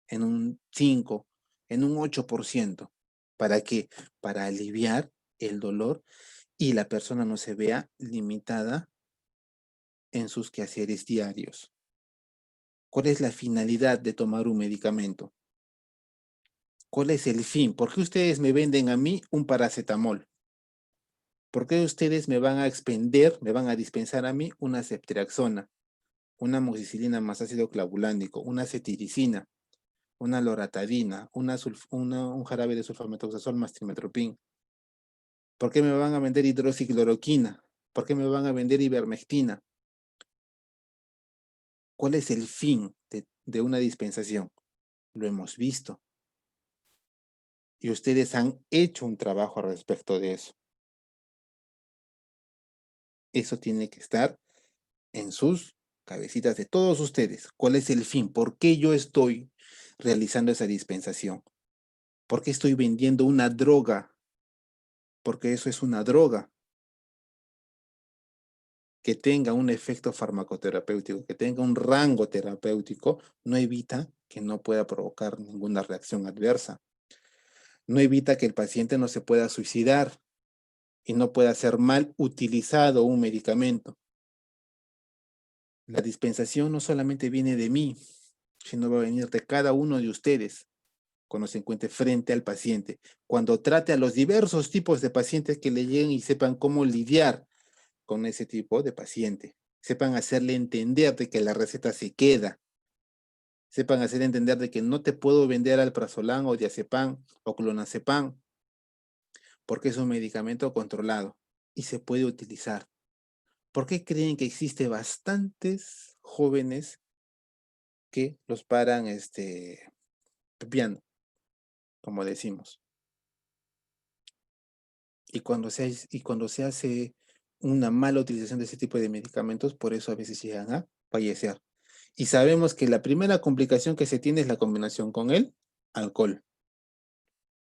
en un 5, en un 8%. ¿Para qué? Para aliviar el dolor y la persona no se vea limitada en sus quehaceres diarios. ¿Cuál es la finalidad de tomar un medicamento? ¿Cuál es el fin? ¿Por qué ustedes me venden a mí un paracetamol? ¿Por qué ustedes me van a expender, me van a dispensar a mí una ceftriaxona? una amoxicilina más ácido clavulándico, una cetiricina, una loratadina, un jarabe de sulfamethoxazol más trimetoprim? ¿Por qué me van a vender hidroxicloroquina? ¿Por qué me van a vender ivermectina? ¿Cuál es el fin de una dispensación? Lo hemos visto. Y ustedes han hecho un trabajo al respecto de eso. Eso tiene que estar en sus cabecitas de todos ustedes. ¿Cuál es el fin? ¿Por qué yo estoy realizando esa dispensación? ¿Por qué estoy vendiendo una droga? Porque eso es una droga. Que tenga un efecto farmacoterapéutico, que tenga un rango terapéutico, no evita que no pueda provocar ninguna reacción adversa. No evita que el paciente no se pueda suicidar y no pueda ser mal utilizado un medicamento. La dispensación no solamente viene de mí, sino va a venir de cada uno de ustedes cuando se encuentre frente al paciente, cuando trate a los diversos tipos de pacientes que le lleguen y sepan cómo lidiar con ese tipo de paciente. Sepan hacerle entender de que la receta se queda. Sepan hacer entender de que no te puedo vender alprazolam o diazepam o clonazepam porque es un medicamento controlado y se puede utilizar. ¿Por qué creen que existe bastantes jóvenes que los paran pepeando, como decimos? Y cuando se hace una mala utilización de ese tipo de medicamentos, por eso a veces llegan a fallecer. Y sabemos que la primera complicación que se tiene es la combinación con el alcohol.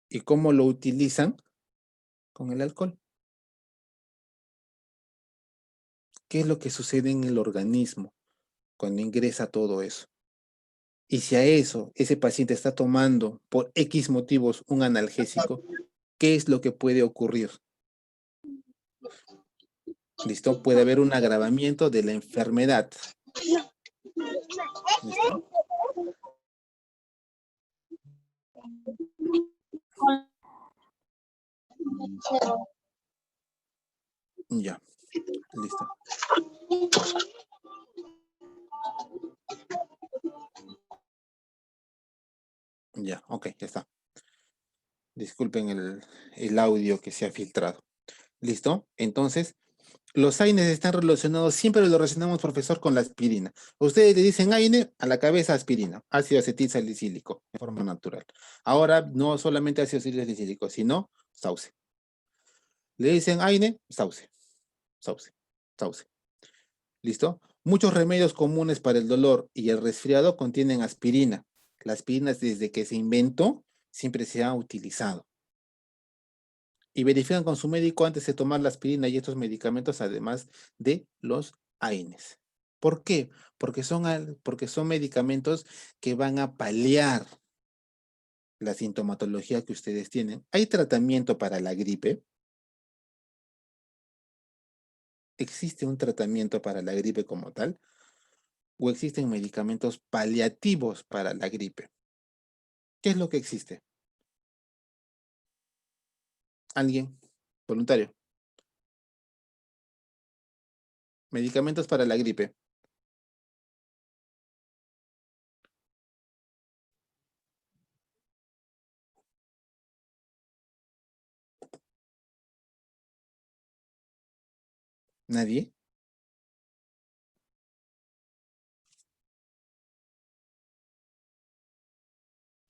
¿Y cómo lo utilizan? Con el alcohol. ¿Qué es lo que sucede en el organismo cuando ingresa todo eso? Y si a eso, ese paciente está tomando por X motivos un analgésico, ¿qué es lo que puede ocurrir? ¿Listo? Puede haber un agravamiento de la enfermedad. ¿Listo? Ya, listo. Ya, ok, ya está. Disculpen el audio que se ha filtrado. ¿Listo? Entonces, los AINES están relacionados, siempre lo relacionamos, profesor, con la aspirina. Ustedes le dicen AINE, a la cabeza aspirina, ácido acetil salicílico, de forma natural. Ahora, no solamente ácido acetil salicílico, sino sauce. Le dicen AINE, sauce, sauce, sauce. ¿Listo? Muchos remedios comunes para el dolor y el resfriado contienen aspirina. La aspirina, desde que se inventó, siempre se ha utilizado. Y verifican con su médico antes de tomar la aspirina y estos medicamentos, además de los AINES. ¿Por qué? Porque son medicamentos que van a paliar la sintomatología que ustedes tienen. ¿Hay tratamiento para la gripe? ¿Existe un tratamiento para la gripe como tal? ¿O existen medicamentos paliativos para la gripe? ¿Qué es lo que existe? ¿Alguien? Voluntario. Medicamentos para la gripe. ¿Nadie?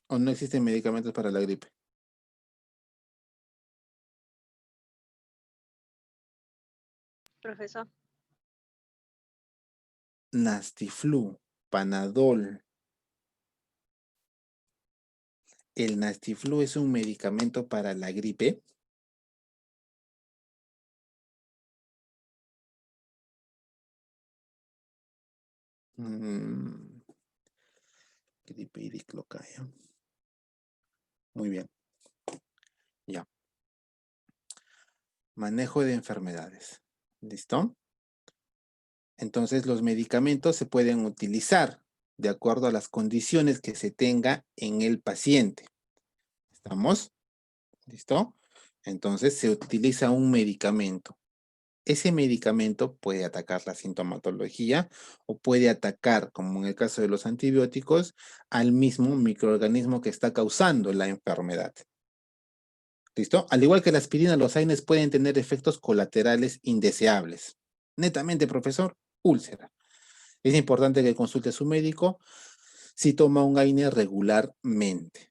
¿O no existen medicamentos para la gripe? Profesor. Nastiflu, Panadol. ¿El Nastiflu es un medicamento para la gripe? Gripe y diclocaia. Muy bien. Ya. Manejo de enfermedades. ¿Listo? Entonces, los medicamentos se pueden utilizar de acuerdo a las condiciones que se tenga en el paciente. ¿Estamos? ¿Listo? Entonces, se utiliza un medicamento. ese medicamento puede atacar la sintomatología o puede atacar, como en el caso de los antibióticos, al mismo microorganismo que está causando la enfermedad. ¿Listo? Al igual que la aspirina, los AINES pueden tener efectos colaterales indeseables. Netamente, profesor, úlcera. Es importante que consulte a su médico si toma un AINE regularmente.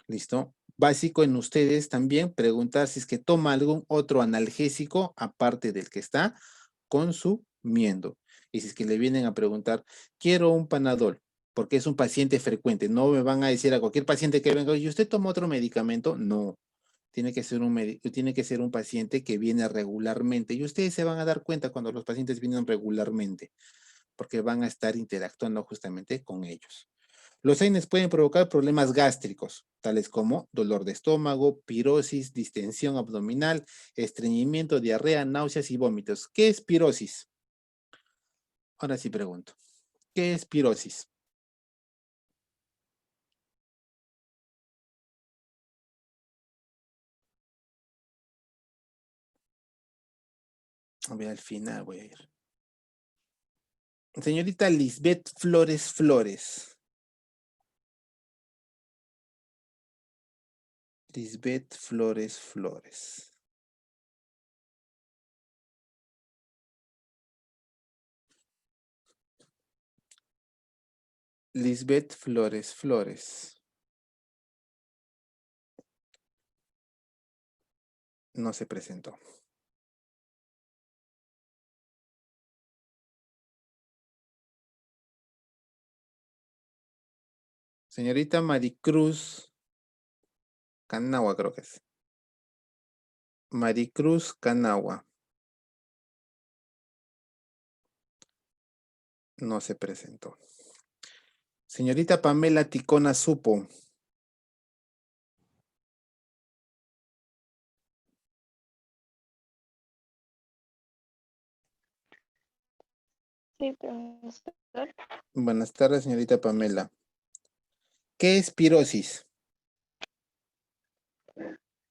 ¿Listo? Básico en ustedes también preguntar si es que toma algún otro analgésico aparte del que está consumiendo. Y si es que le vienen a preguntar, quiero un Panadol, porque es un paciente frecuente. No me van a decir a cualquier paciente que venga, ¿y usted toma otro medicamento? No. Tiene que ser tiene que ser un paciente que viene regularmente. Y ustedes se van a dar cuenta cuando los pacientes vienen regularmente, porque van a estar interactuando justamente con ellos. Los AINES pueden provocar problemas gástricos, tales como dolor de estómago, pirosis, distensión abdominal, estreñimiento, diarrea, náuseas y vómitos. ¿Qué es pirosis? Ahora sí pregunto. ¿Qué es pirosis? Voy al final, voy a ir. Señorita Lisbeth Flores Flores. Lisbeth Flores Flores. Lisbeth Flores Flores. No se presentó. Señorita Maricruz Canagua, creo que es. Maricruz Canagua. No se presentó. Señorita Pamela Ticona Supo. Sí, profesor. Buenas tardes, señorita Pamela. ¿Qué es pirosis?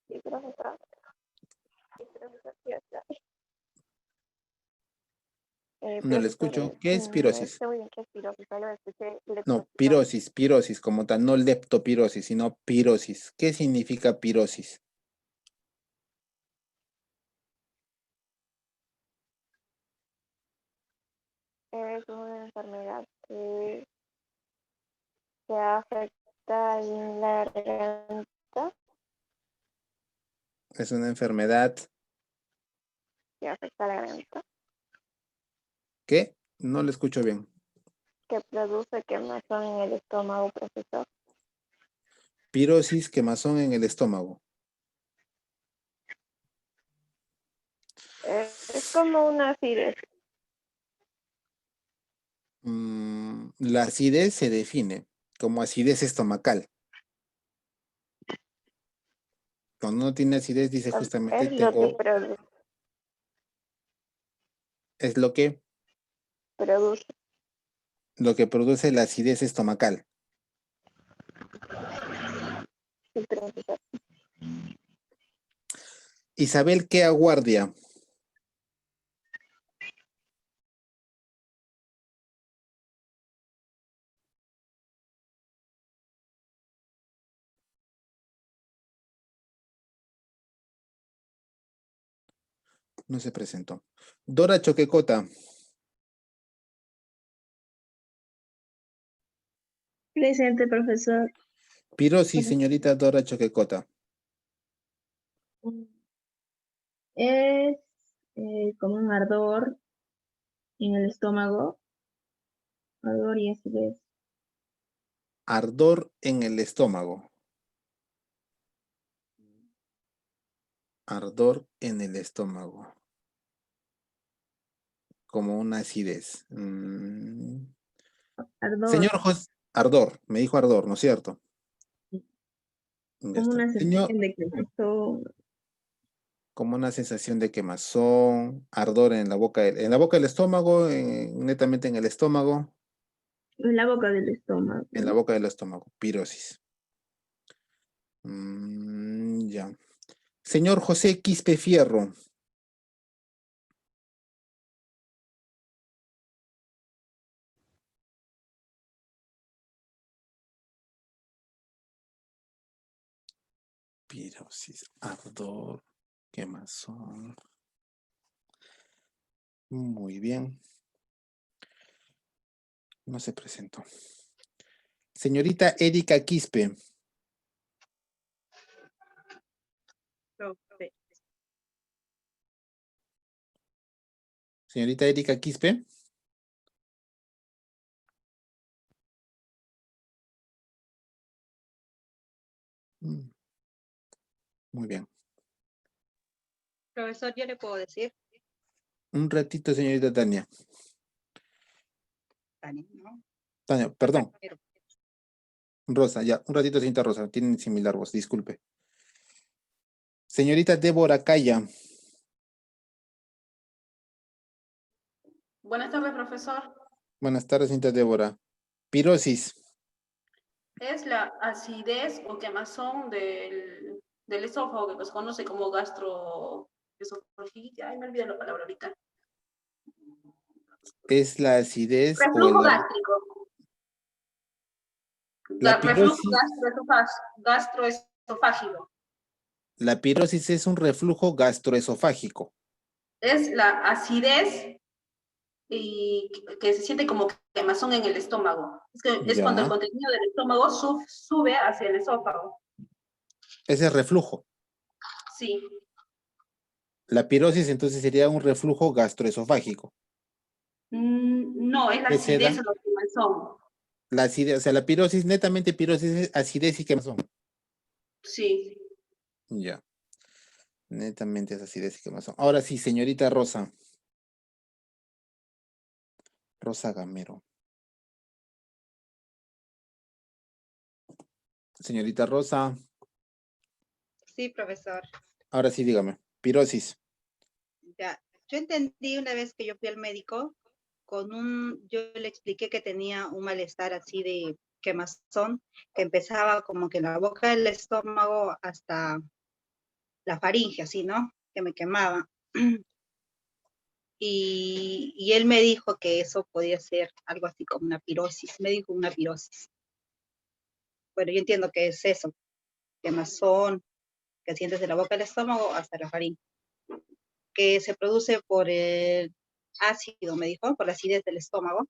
Sí, profesor. Sí, profesor, sí, está. No le Profesor, escucho. ¿Qué es no pirosis? sé muy bien qué es pirosis, solo escuché No, leptospirosis. pirosis como tal, no leptopirosis, sino pirosis. ¿Qué significa pirosis? Es una enfermedad que afecta en la garganta, Es una enfermedad que afecta a la garganta, que no le escucho bien. que produce quemazón en el estómago, profesor. Pirosis, quemazón en el estómago. Es como una acidez. La acidez se define como acidez estomacal. Cuando uno tiene acidez, dice justamente Es lo que es produce. lo que produce la acidez estomacal. Sí, profesor. Isabel, ¿qué aguardia? No se presentó. Dora Choquecota. Presente, profesor. Pirosis, señorita Dora Choquecota. Es como un ardor en el estómago, ardor y acidez. Ardor en el estómago. Ardor en el estómago. Como una acidez. Ardor, Señor José, ardor, me dijo ardor, ¿no es cierto? Ya como está. una Señor, sensación de quemazón, como una sensación de quemazón, ardor en la boca, en la boca del estómago, netamente en el estómago, en la boca del estómago. en la boca del estómago, pirosis. Ya. Señor José Quispe Fierro. Pirosis, ardor, quemazón. Muy bien. No se presentó. Señorita Erika Quispe. Profe. Señorita Erika Quispe. Muy bien. Profesor, yo le puedo decir. Un ratito, señorita Tania. Tania, ¿no? Tania, perdón. Pero, Rosa, ya. Un ratito, señorita Rosa. Tienen similar voz, disculpe. Señorita Débora Calla. Buenas tardes, profesor. Buenas tardes, señorita Débora. Pirosis. Es la acidez o quemazón del esófago que nos conoce como gastroesofágica. Ay, me olvidé la palabra ahorita. Es la acidez o Reflujo el... gástrico. La Reflujo pirosis, gastroesofágico. la pirosis es un reflujo gastroesofágico. Es la acidez y que se siente como quemazón en el estómago. Es cuando el Ya. contenido del estómago sube hacia el esófago. Ese es reflujo. Sí. La pirosis entonces sería un reflujo gastroesofágico. No, es la ¿Qué se da? acidez o la quemazón. La acidez, o sea, la pirosis, netamente pirosis es acidez y quemazón. Sí. Ya. Netamente es acidez y quemazón. Ahora sí, señorita Rosa. Rosa Gamero. Señorita Rosa. sí, profesor. Ahora sí, dígame. Pirosis. Ya, yo entendí una vez que yo fui al médico, yo le expliqué que tenía un malestar así de quemazón, que empezaba como que en la boca del estómago hasta la faringe, así, ¿no? Que me quemaba. Y él me dijo que eso podía ser algo así como una pirosis. Me dijo una pirosis. Bueno, yo entiendo que es eso, quemazón, que sientes de la boca del estómago hasta la faringe, que se produce por el ácido, me dijo, por la acidez del estómago.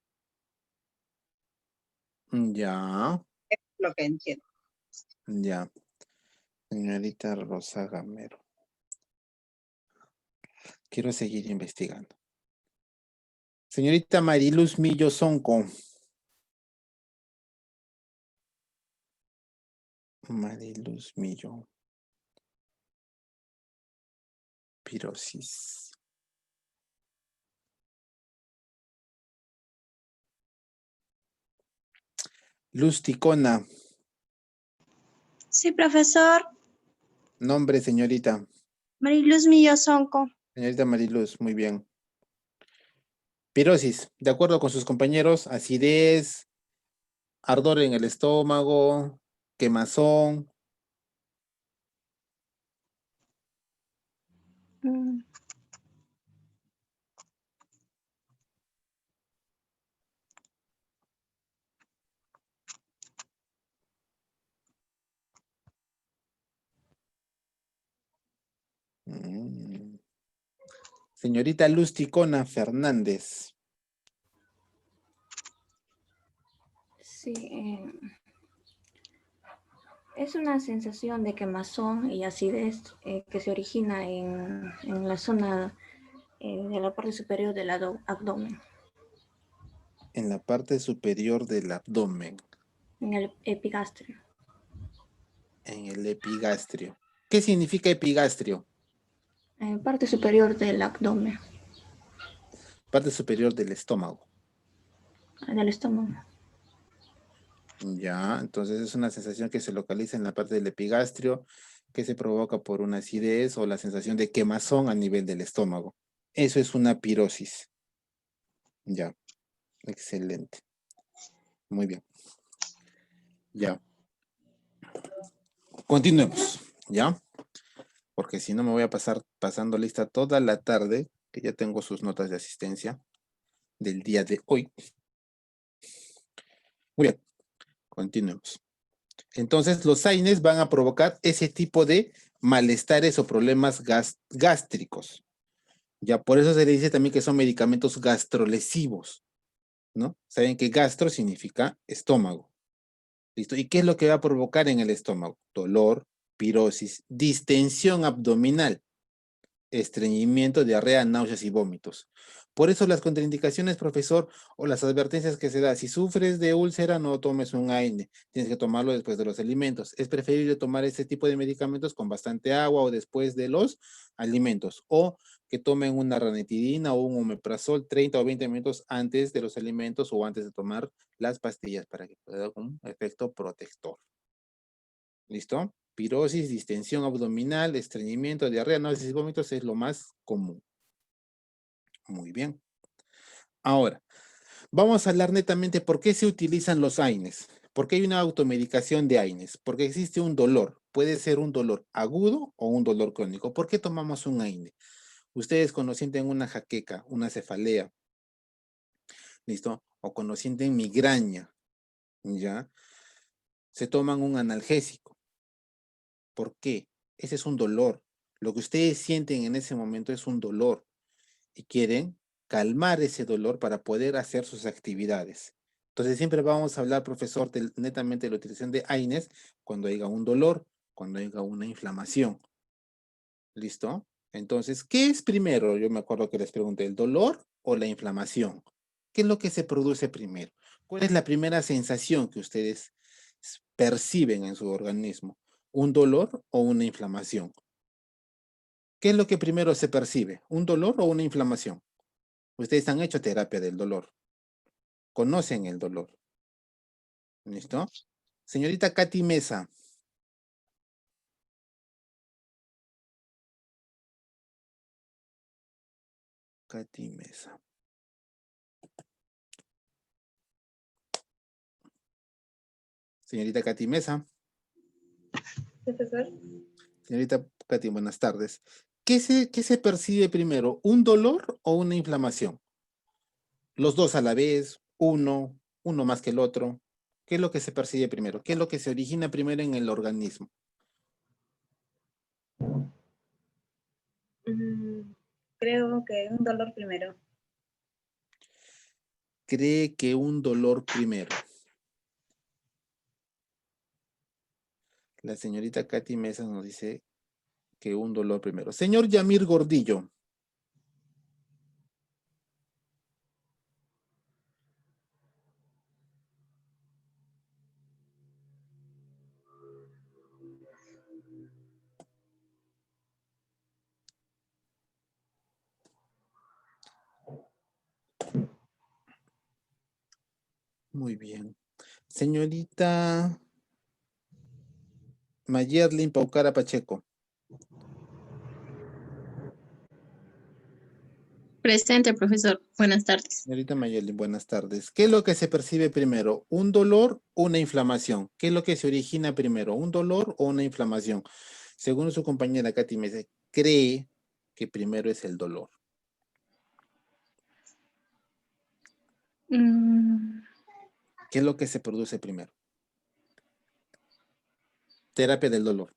Ya. Es lo que entiendo. Ya. Señorita Rosa Gamero. Quiero seguir investigando. Señorita Mariluz Millo Sonco. Mariluz Millo. Pirosis. Luz Ticona. Sí, profesor. Nombre, señorita. Mariluz Millosonco. Señorita Mariluz, muy bien. Pirosis, de acuerdo con sus compañeros, acidez, ardor en el estómago, quemazón. Señorita Luz Ticona Fernández. Sí, es una sensación de quemazón y acidez que se origina en la zona de la parte superior del abdomen. En la parte superior del abdomen. En el epigastrio. En el epigastrio. ¿Qué significa epigastrio? En parte superior del abdomen. Parte superior del estómago. Del estómago. Ya, entonces es una sensación que se localiza en la parte del epigastrio, que se provoca por una acidez o la sensación de quemazón a nivel del estómago. Eso es una pirosis. Ya, excelente. Muy bien. Ya. Continuemos, ¿ya? Porque si no me voy a pasar pasando lista toda la tarde, que ya tengo sus notas de asistencia del día de hoy. Muy bien, continuemos. Entonces, los AINES van a provocar ese tipo de malestares o problemas gástricos. Ya por eso se le dice también que son medicamentos gastrolesivos, ¿no? Saben que gastro significa estómago. ¿Listo? ¿Y qué es lo que va a provocar en el estómago? Dolor, pirosis, distensión abdominal, estreñimiento, diarrea, náuseas y vómitos. Por eso las contraindicaciones, profesor, o las advertencias que se da, si sufres de úlcera, no tomes un AINE, tienes que tomarlo después de los alimentos. Es preferible tomar este tipo de medicamentos con bastante agua o después de los alimentos, o que tomen una ranitidina o un omeprazol 30 o 20 minutos antes de los alimentos o antes de tomar las pastillas para que pueda dar un efecto protector. ¿Listo? Pirosis, distensión abdominal, estreñimiento, diarrea, náuseas y vómitos es lo más común. Muy bien. Ahora, vamos a hablar netamente por qué se utilizan los AINES. ¿Por qué hay una automedicación de AINES? Porque existe un dolor. Puede ser un dolor agudo o un dolor crónico. ¿Por qué tomamos un AINE? Ustedes cuando sienten una jaqueca, una cefalea, ¿listo? O cuando sienten migraña, ¿ya? Se toman un analgésico. ¿Por qué? Ese es un dolor. Lo que ustedes sienten en ese momento es un dolor y quieren calmar ese dolor para poder hacer sus actividades. Entonces siempre vamos a hablar, profesor, netamente de la utilización de AINES cuando haya un dolor, cuando haya una inflamación. ¿Listo? Entonces, ¿qué es primero? Yo me acuerdo que les pregunté, ¿el dolor o la inflamación? ¿Qué es lo que se produce primero? ¿Cuál es la primera sensación que ustedes perciben en su organismo? ¿Un dolor o una inflamación? ¿Qué es lo que primero se percibe? ¿Un dolor o una inflamación? Ustedes han hecho terapia del dolor. Conocen el dolor. ¿Listo? Señorita Katy Mesa. Katy Mesa. Señorita Katy Mesa. Profesor. Señorita Katy, buenas tardes. ¿Qué se percibe primero? ¿Un dolor o una inflamación? Los dos a la vez, uno más que el otro. ¿Qué es lo que se percibe primero? ¿Qué es lo que se origina primero en el organismo? Creo que un dolor primero. Cree que un dolor primero. La señorita Katy Mesa nos dice que un dolor primero. Señor Yamir Gordillo. Muy bien. Señorita Mayerlin Paucara Pacheco. Presente, profesor. Buenas tardes. Señorita Mayerlin, buenas tardes. ¿Qué es lo que se percibe primero? ¿Un dolor o una inflamación? ¿Qué es lo que se origina primero? ¿Un dolor o una inflamación? Según su compañera Katy Mesa, cree que primero es el dolor. ¿Qué es lo que se produce primero? Terapia del dolor.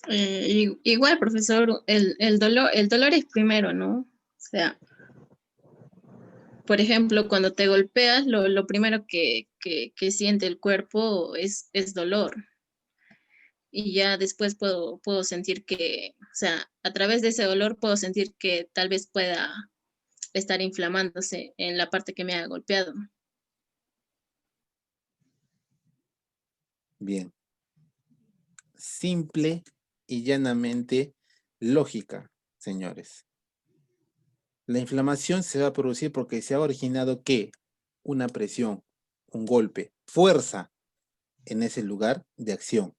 Igual, profesor, el dolor es primero, ¿no? O sea, por ejemplo, cuando te golpeas, lo primero que siente el cuerpo es dolor. Y ya después puedo sentir que, o sea, a través de ese dolor puedo sentir que tal vez pueda estar inflamándose en la parte que me ha golpeado. Bien. Simple y llanamente lógica, señores. La inflamación se va a producir porque se ha originado ¿qué? Una presión, un golpe, fuerza en ese lugar de acción.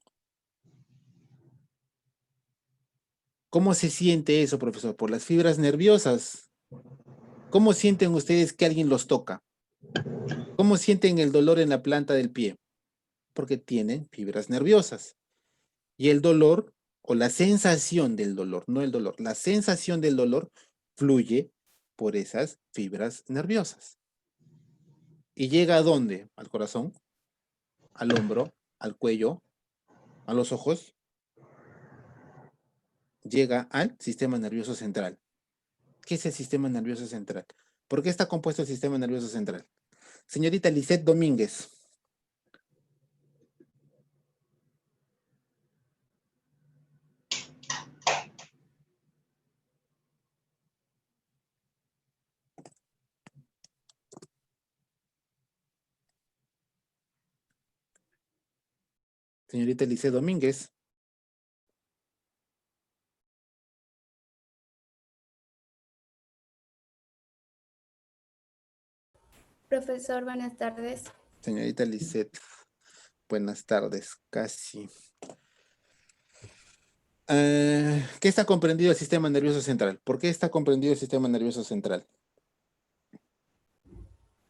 ¿Cómo se siente eso, profesor? Por las fibras nerviosas. ¿Cómo sienten ustedes que alguien los toca? ¿Cómo sienten el dolor en la planta del pie? Porque tienen fibras nerviosas. Y el dolor, o la sensación del dolor, no el dolor, la sensación del dolor fluye por esas fibras nerviosas. ¿Y llega a dónde? Al corazón, al hombro, al cuello, a los ojos. Llega al sistema nervioso central. ¿Qué es el sistema nervioso central? ¿Por qué está compuesto el sistema nervioso central? Señorita Lisette Domínguez. Señorita Lisette Domínguez. Profesor, buenas tardes. Señorita Lisette, buenas tardes, casi. ¿Qué está comprendido el sistema nervioso central? ¿Por qué está comprendido el sistema nervioso central?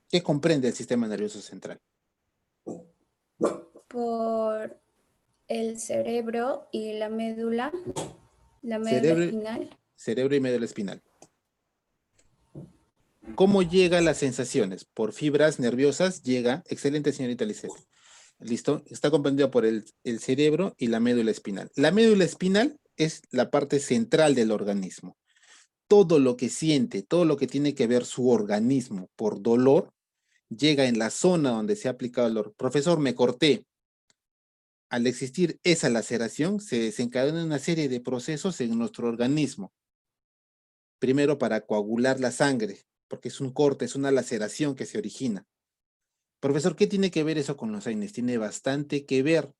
¿Qué comprende el sistema nervioso central? Por el cerebro y la médula espinal. Cerebro y médula espinal. ¿Cómo llegan las sensaciones? Por fibras nerviosas llega, excelente señorita Lisette. ¿Listo? Está comprendido por el cerebro y la médula espinal. La médula espinal es la parte central del organismo. Todo lo que siente, todo lo que tiene que ver su organismo por dolor, llega en la zona donde se ha aplicado el dolor. Profesor, me corté. Al existir esa laceración, se desencadena una serie de procesos en nuestro organismo. Primero, para coagular la sangre, porque es un corte, es una laceración que se origina. Profesor, ¿qué tiene que ver eso con los AINES? Tiene bastante que ver,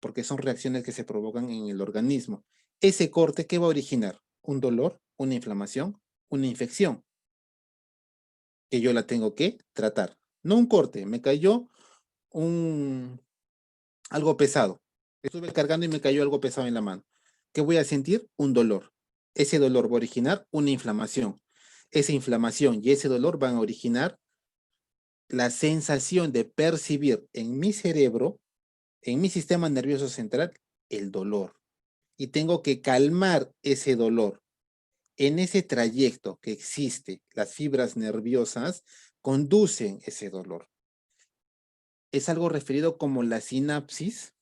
porque son reacciones que se provocan en el organismo. Ese corte, ¿qué va a originar? Un dolor, una inflamación, una infección, que yo la tengo que tratar. No un corte, me cayó algo pesado. Estuve cargando y me cayó algo pesado en la mano. ¿Qué voy a sentir? Un dolor. Ese dolor va a originar una inflamación. Esa inflamación y ese dolor van a originar la sensación de percibir en mi cerebro, en mi sistema nervioso central, el dolor. Y tengo que calmar ese dolor. En ese trayecto que existe, las fibras nerviosas conducen ese dolor. Es algo referido como la sinapsis,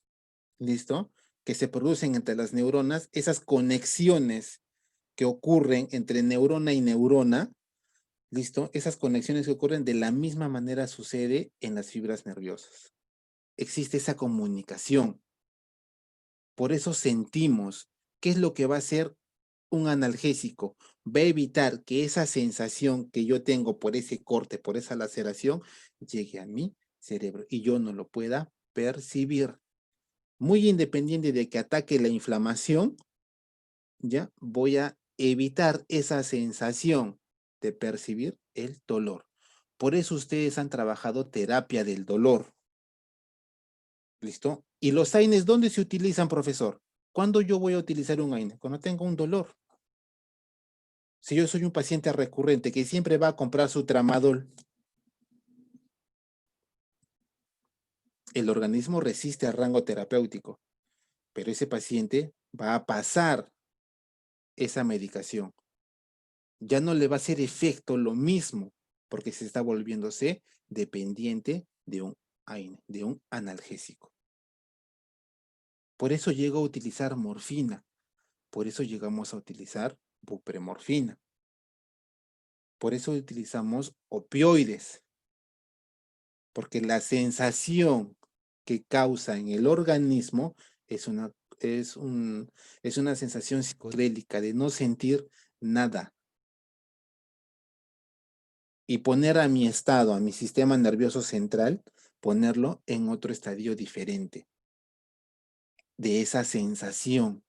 ¿listo? Que se producen entre las neuronas, esas conexiones que ocurren entre neurona y neurona, ¿listo? Esas conexiones que ocurren de la misma manera sucede en las fibras nerviosas. Existe esa comunicación. Por eso sentimos. ¿Qué es lo que va a hacer un analgésico? Va a evitar que esa sensación que yo tengo por ese corte, por esa laceración, llegue a mi cerebro y yo no lo pueda percibir. Muy independiente de que ataque la inflamación, ya voy a evitar esa sensación de percibir el dolor. Por eso ustedes han trabajado terapia del dolor. ¿Listo? ¿Y los AINES dónde se utilizan, profesor? ¿Cuándo yo voy a utilizar un AINE? Cuando tengo un dolor. Si yo soy un paciente recurrente que siempre va a comprar su tramadol, el organismo resiste al rango terapéutico, pero ese paciente va a pasar esa medicación. Ya no le va a hacer efecto lo mismo, porque se está volviéndose dependiente de un AINE, de un analgésico. Por eso llego a utilizar morfina, por eso llegamos a utilizar bupremorfina, por eso utilizamos opioides, porque la sensación que causa en el organismo es una sensación psicodélica de no sentir nada. Y poner a mi estado, a mi sistema nervioso central, ponerlo en otro estadio diferente de esa sensación.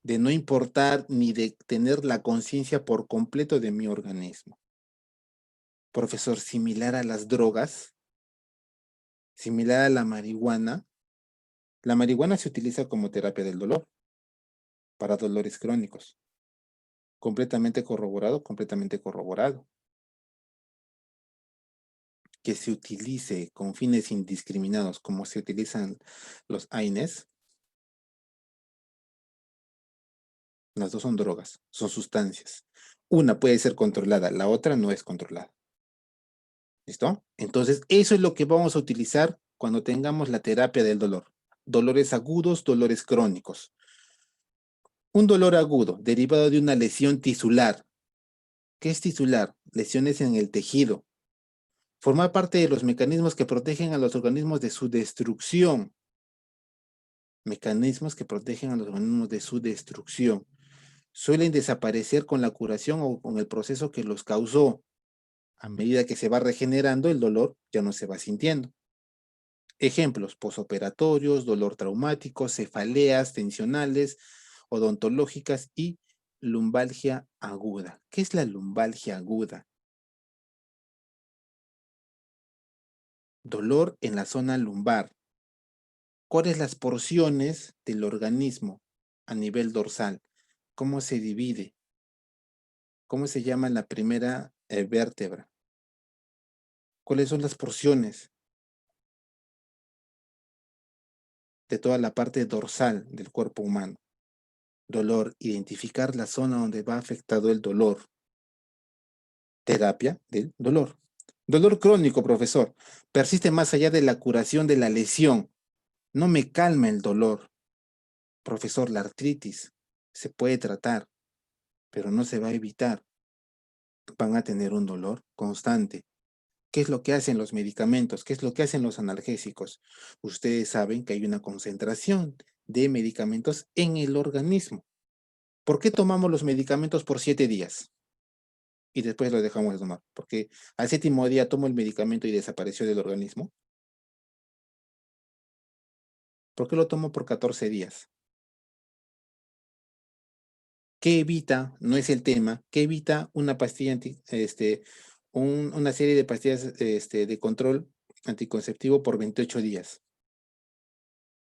De no importar ni de tener la conciencia por completo de mi organismo. Profesor, similar a las drogas, similar a la marihuana se utiliza como terapia del dolor, para dolores crónicos. Completamente corroborado. Que se utilice con fines indiscriminados como se utilizan los AINES, Las dos son drogas, son sustancias. Una puede ser controlada, la otra no es controlada. ¿Listo? Entonces, eso es lo que vamos a utilizar cuando tengamos la terapia del dolor. Dolores agudos, dolores crónicos. Un dolor agudo derivado de una lesión tisular. ¿Qué es tisular? Lesiones en el tejido. Forma parte de los mecanismos que protegen a los organismos de su destrucción. Mecanismos que protegen a los organismos de su destrucción. Suelen desaparecer con la curación o con el proceso que los causó. A medida que se va regenerando, el dolor ya no se va sintiendo. Ejemplos: posoperatorios, dolor traumático, cefaleas tensionales, odontológicas y lumbalgia aguda. ¿Qué es la lumbalgia aguda? Dolor en la zona lumbar. ¿Cuáles las porciones del organismo a nivel dorsal? ¿Cómo se divide? ¿Cómo se llama la primera vértebra? ¿Cuáles son las porciones de toda la parte dorsal del cuerpo humano? Dolor, identificar la zona donde va afectado el dolor. Terapia del dolor. Dolor crónico, profesor. Persiste más allá de la curación de la lesión. No me calma el dolor. Profesor, la artritis se puede tratar, pero no se va a evitar. Van a tener un dolor constante. ¿Qué es lo que hacen los medicamentos? ¿Qué es lo que hacen los analgésicos? Ustedes saben que hay una concentración de medicamentos en el organismo. ¿Por qué tomamos los medicamentos por 7 días? Y después lo dejamos de tomar. Porque al 7º día tomo el medicamento y desapareció del organismo. ¿Por qué lo tomo por 14 días? ¿Qué evita? No es el tema. ¿Qué evita una pastilla una serie de pastillas de control anticonceptivo por 28 días?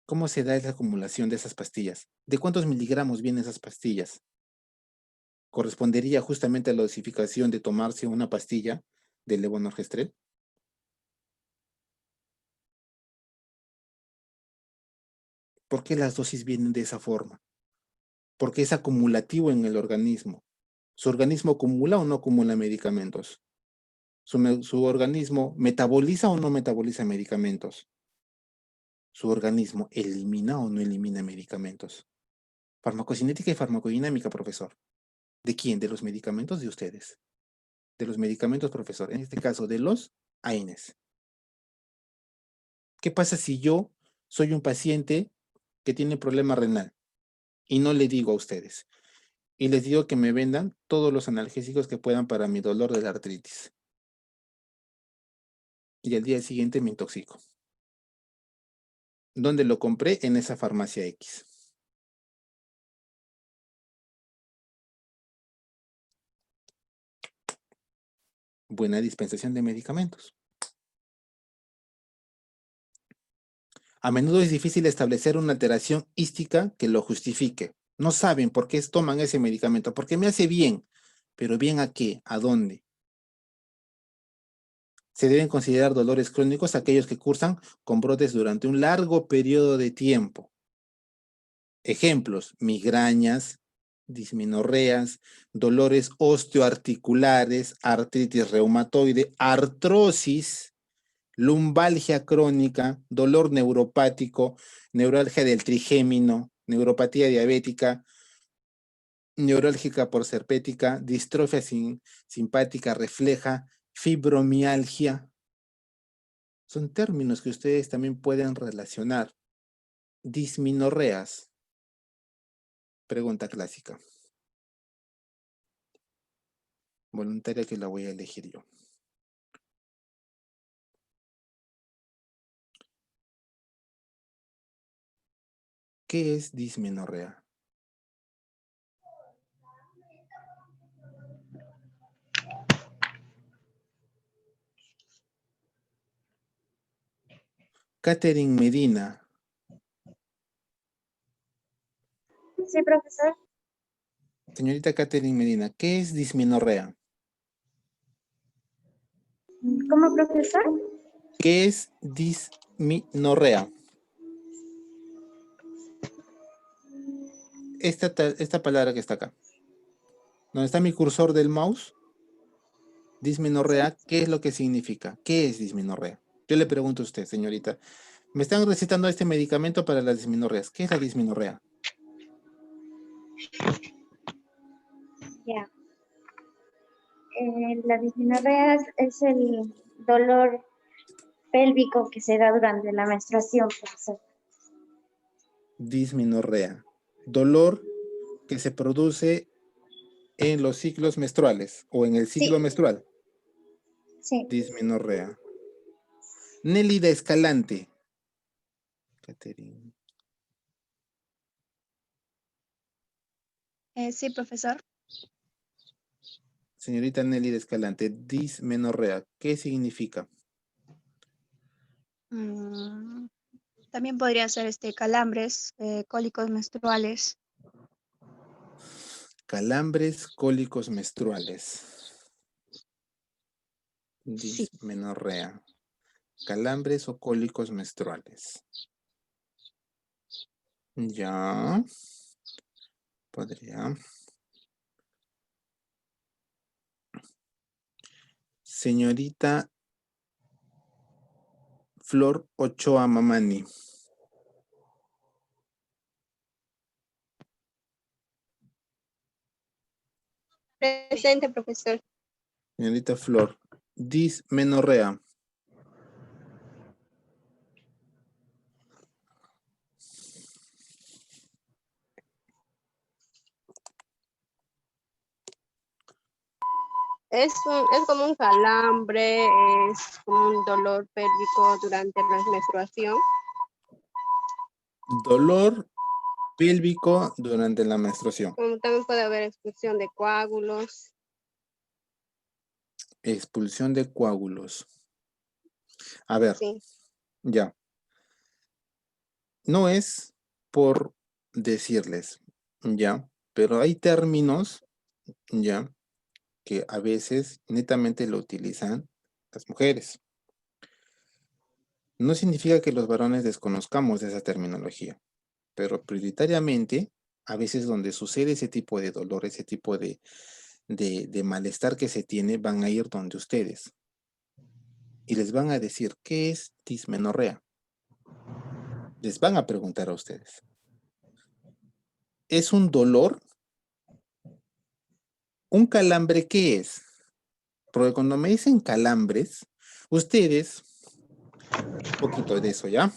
¿Cómo se da esa acumulación de esas pastillas? ¿De cuántos miligramos vienen esas pastillas? ¿Correspondería justamente a la dosificación de tomarse una pastilla de levonorgestrel? ¿Por qué las dosis vienen de esa forma? Porque es acumulativo en el organismo. ¿Su organismo acumula o no acumula medicamentos? ¿Su organismo metaboliza o no metaboliza medicamentos? ¿Su organismo elimina o no elimina medicamentos? Farmacocinética y farmacodinámica, profesor. ¿De quién? ¿De los medicamentos? De ustedes. De los medicamentos, profesor. En este caso, de los AINES. ¿Qué pasa si yo soy un paciente que tiene problema renal y no le digo a ustedes? Y les digo que me vendan todos los analgésicos que puedan para mi dolor de la artritis. Y al día siguiente me intoxico. ¿Dónde lo compré? En esa farmacia X. Buena dispensación de medicamentos. A menudo es difícil establecer una alteración hística que lo justifique. No saben por qué toman ese medicamento, porque me hace bien. ¿Pero bien a qué? ¿A dónde? Se deben considerar dolores crónicos aquellos que cursan con brotes durante un largo periodo de tiempo. Ejemplos: migrañas, dismenorreas, dolores osteoarticulares, artritis reumatoide, artrosis, lumbalgia crónica, dolor neuropático, neuralgia del trigémino, neuropatía diabética, neurálgica por serpética, distrofia simpática refleja, fibromialgia. Son términos que ustedes también pueden relacionar. Dismenorreas. Pregunta clásica. Voluntaria que la voy a elegir yo. ¿Qué es dismenorrea? Catherine Medina. Sí, profesor. Señorita Catherine Medina, ¿qué es dismenorrea? ¿Cómo, profesor? ¿Qué es dismenorrea? esta palabra que está acá. ¿Dónde está mi cursor del mouse? Dismenorrea, ¿qué es lo que significa? ¿Qué es dismenorrea? Yo le pregunto a usted, señorita. Me están recetando este medicamento para las dismenorreas. ¿Qué es la dismenorrea? Ya. La dismenorrea es el dolor pélvico que se da durante la menstruación, profesor. Dismenorrea. Dolor que se produce en los ciclos menstruales o en el ciclo menstrual. Sí. Dismenorrea. Nélida Escalante. Caterina. Sí, profesor. Señorita Nélida Escalante, dismenorrea, ¿qué significa? También podría ser calambres, cólicos menstruales. Calambres, cólicos menstruales. Sí. Dismenorrea. Calambres o cólicos menstruales. Ya. Podría. Señorita Flor Ochoa Mamani. Presente, profesor. Señorita Flor. Dismenorrea. Es como un calambre, es como un dolor pélvico durante la menstruación. Dolor pélvico durante la menstruación. Como también puede haber expulsión de coágulos. Expulsión de coágulos. A ver, Sí. ya. No es por decirles, ya, pero hay términos, ya, que a veces netamente lo utilizan las mujeres. No significa que los varones desconozcamos de esa terminología, pero prioritariamente, a veces donde sucede ese tipo de dolor, ese tipo de malestar que se tiene, van a ir donde ustedes y les van a decir, ¿qué es dismenorrea? Les van a preguntar a ustedes. ¿Es un dolor? ¿Un calambre qué es? Porque cuando me dicen calambres, ustedes, un poquito de eso, ¿ya?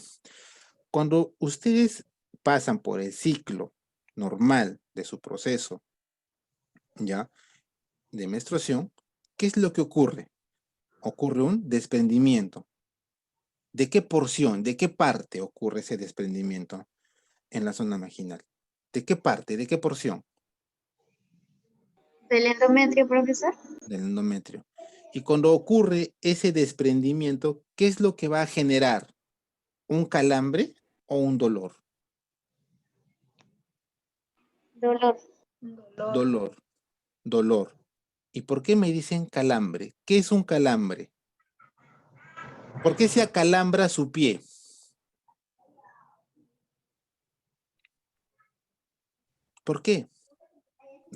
Cuando ustedes pasan por el ciclo normal de su proceso, ¿ya? De menstruación, ¿qué es lo que ocurre? Ocurre un desprendimiento. ¿De qué porción, de qué parte ocurre ese desprendimiento en la zona vaginal? ¿De qué parte, de qué porción? ¿Del endometrio, profesor? Del endometrio. Y cuando ocurre ese desprendimiento, ¿qué es lo que va a generar? ¿Un calambre o un dolor? Dolor. Dolor. Dolor. ¿Y por qué me dicen calambre? ¿Qué es un calambre? ¿Por qué se acalambra su pie? ¿Por qué?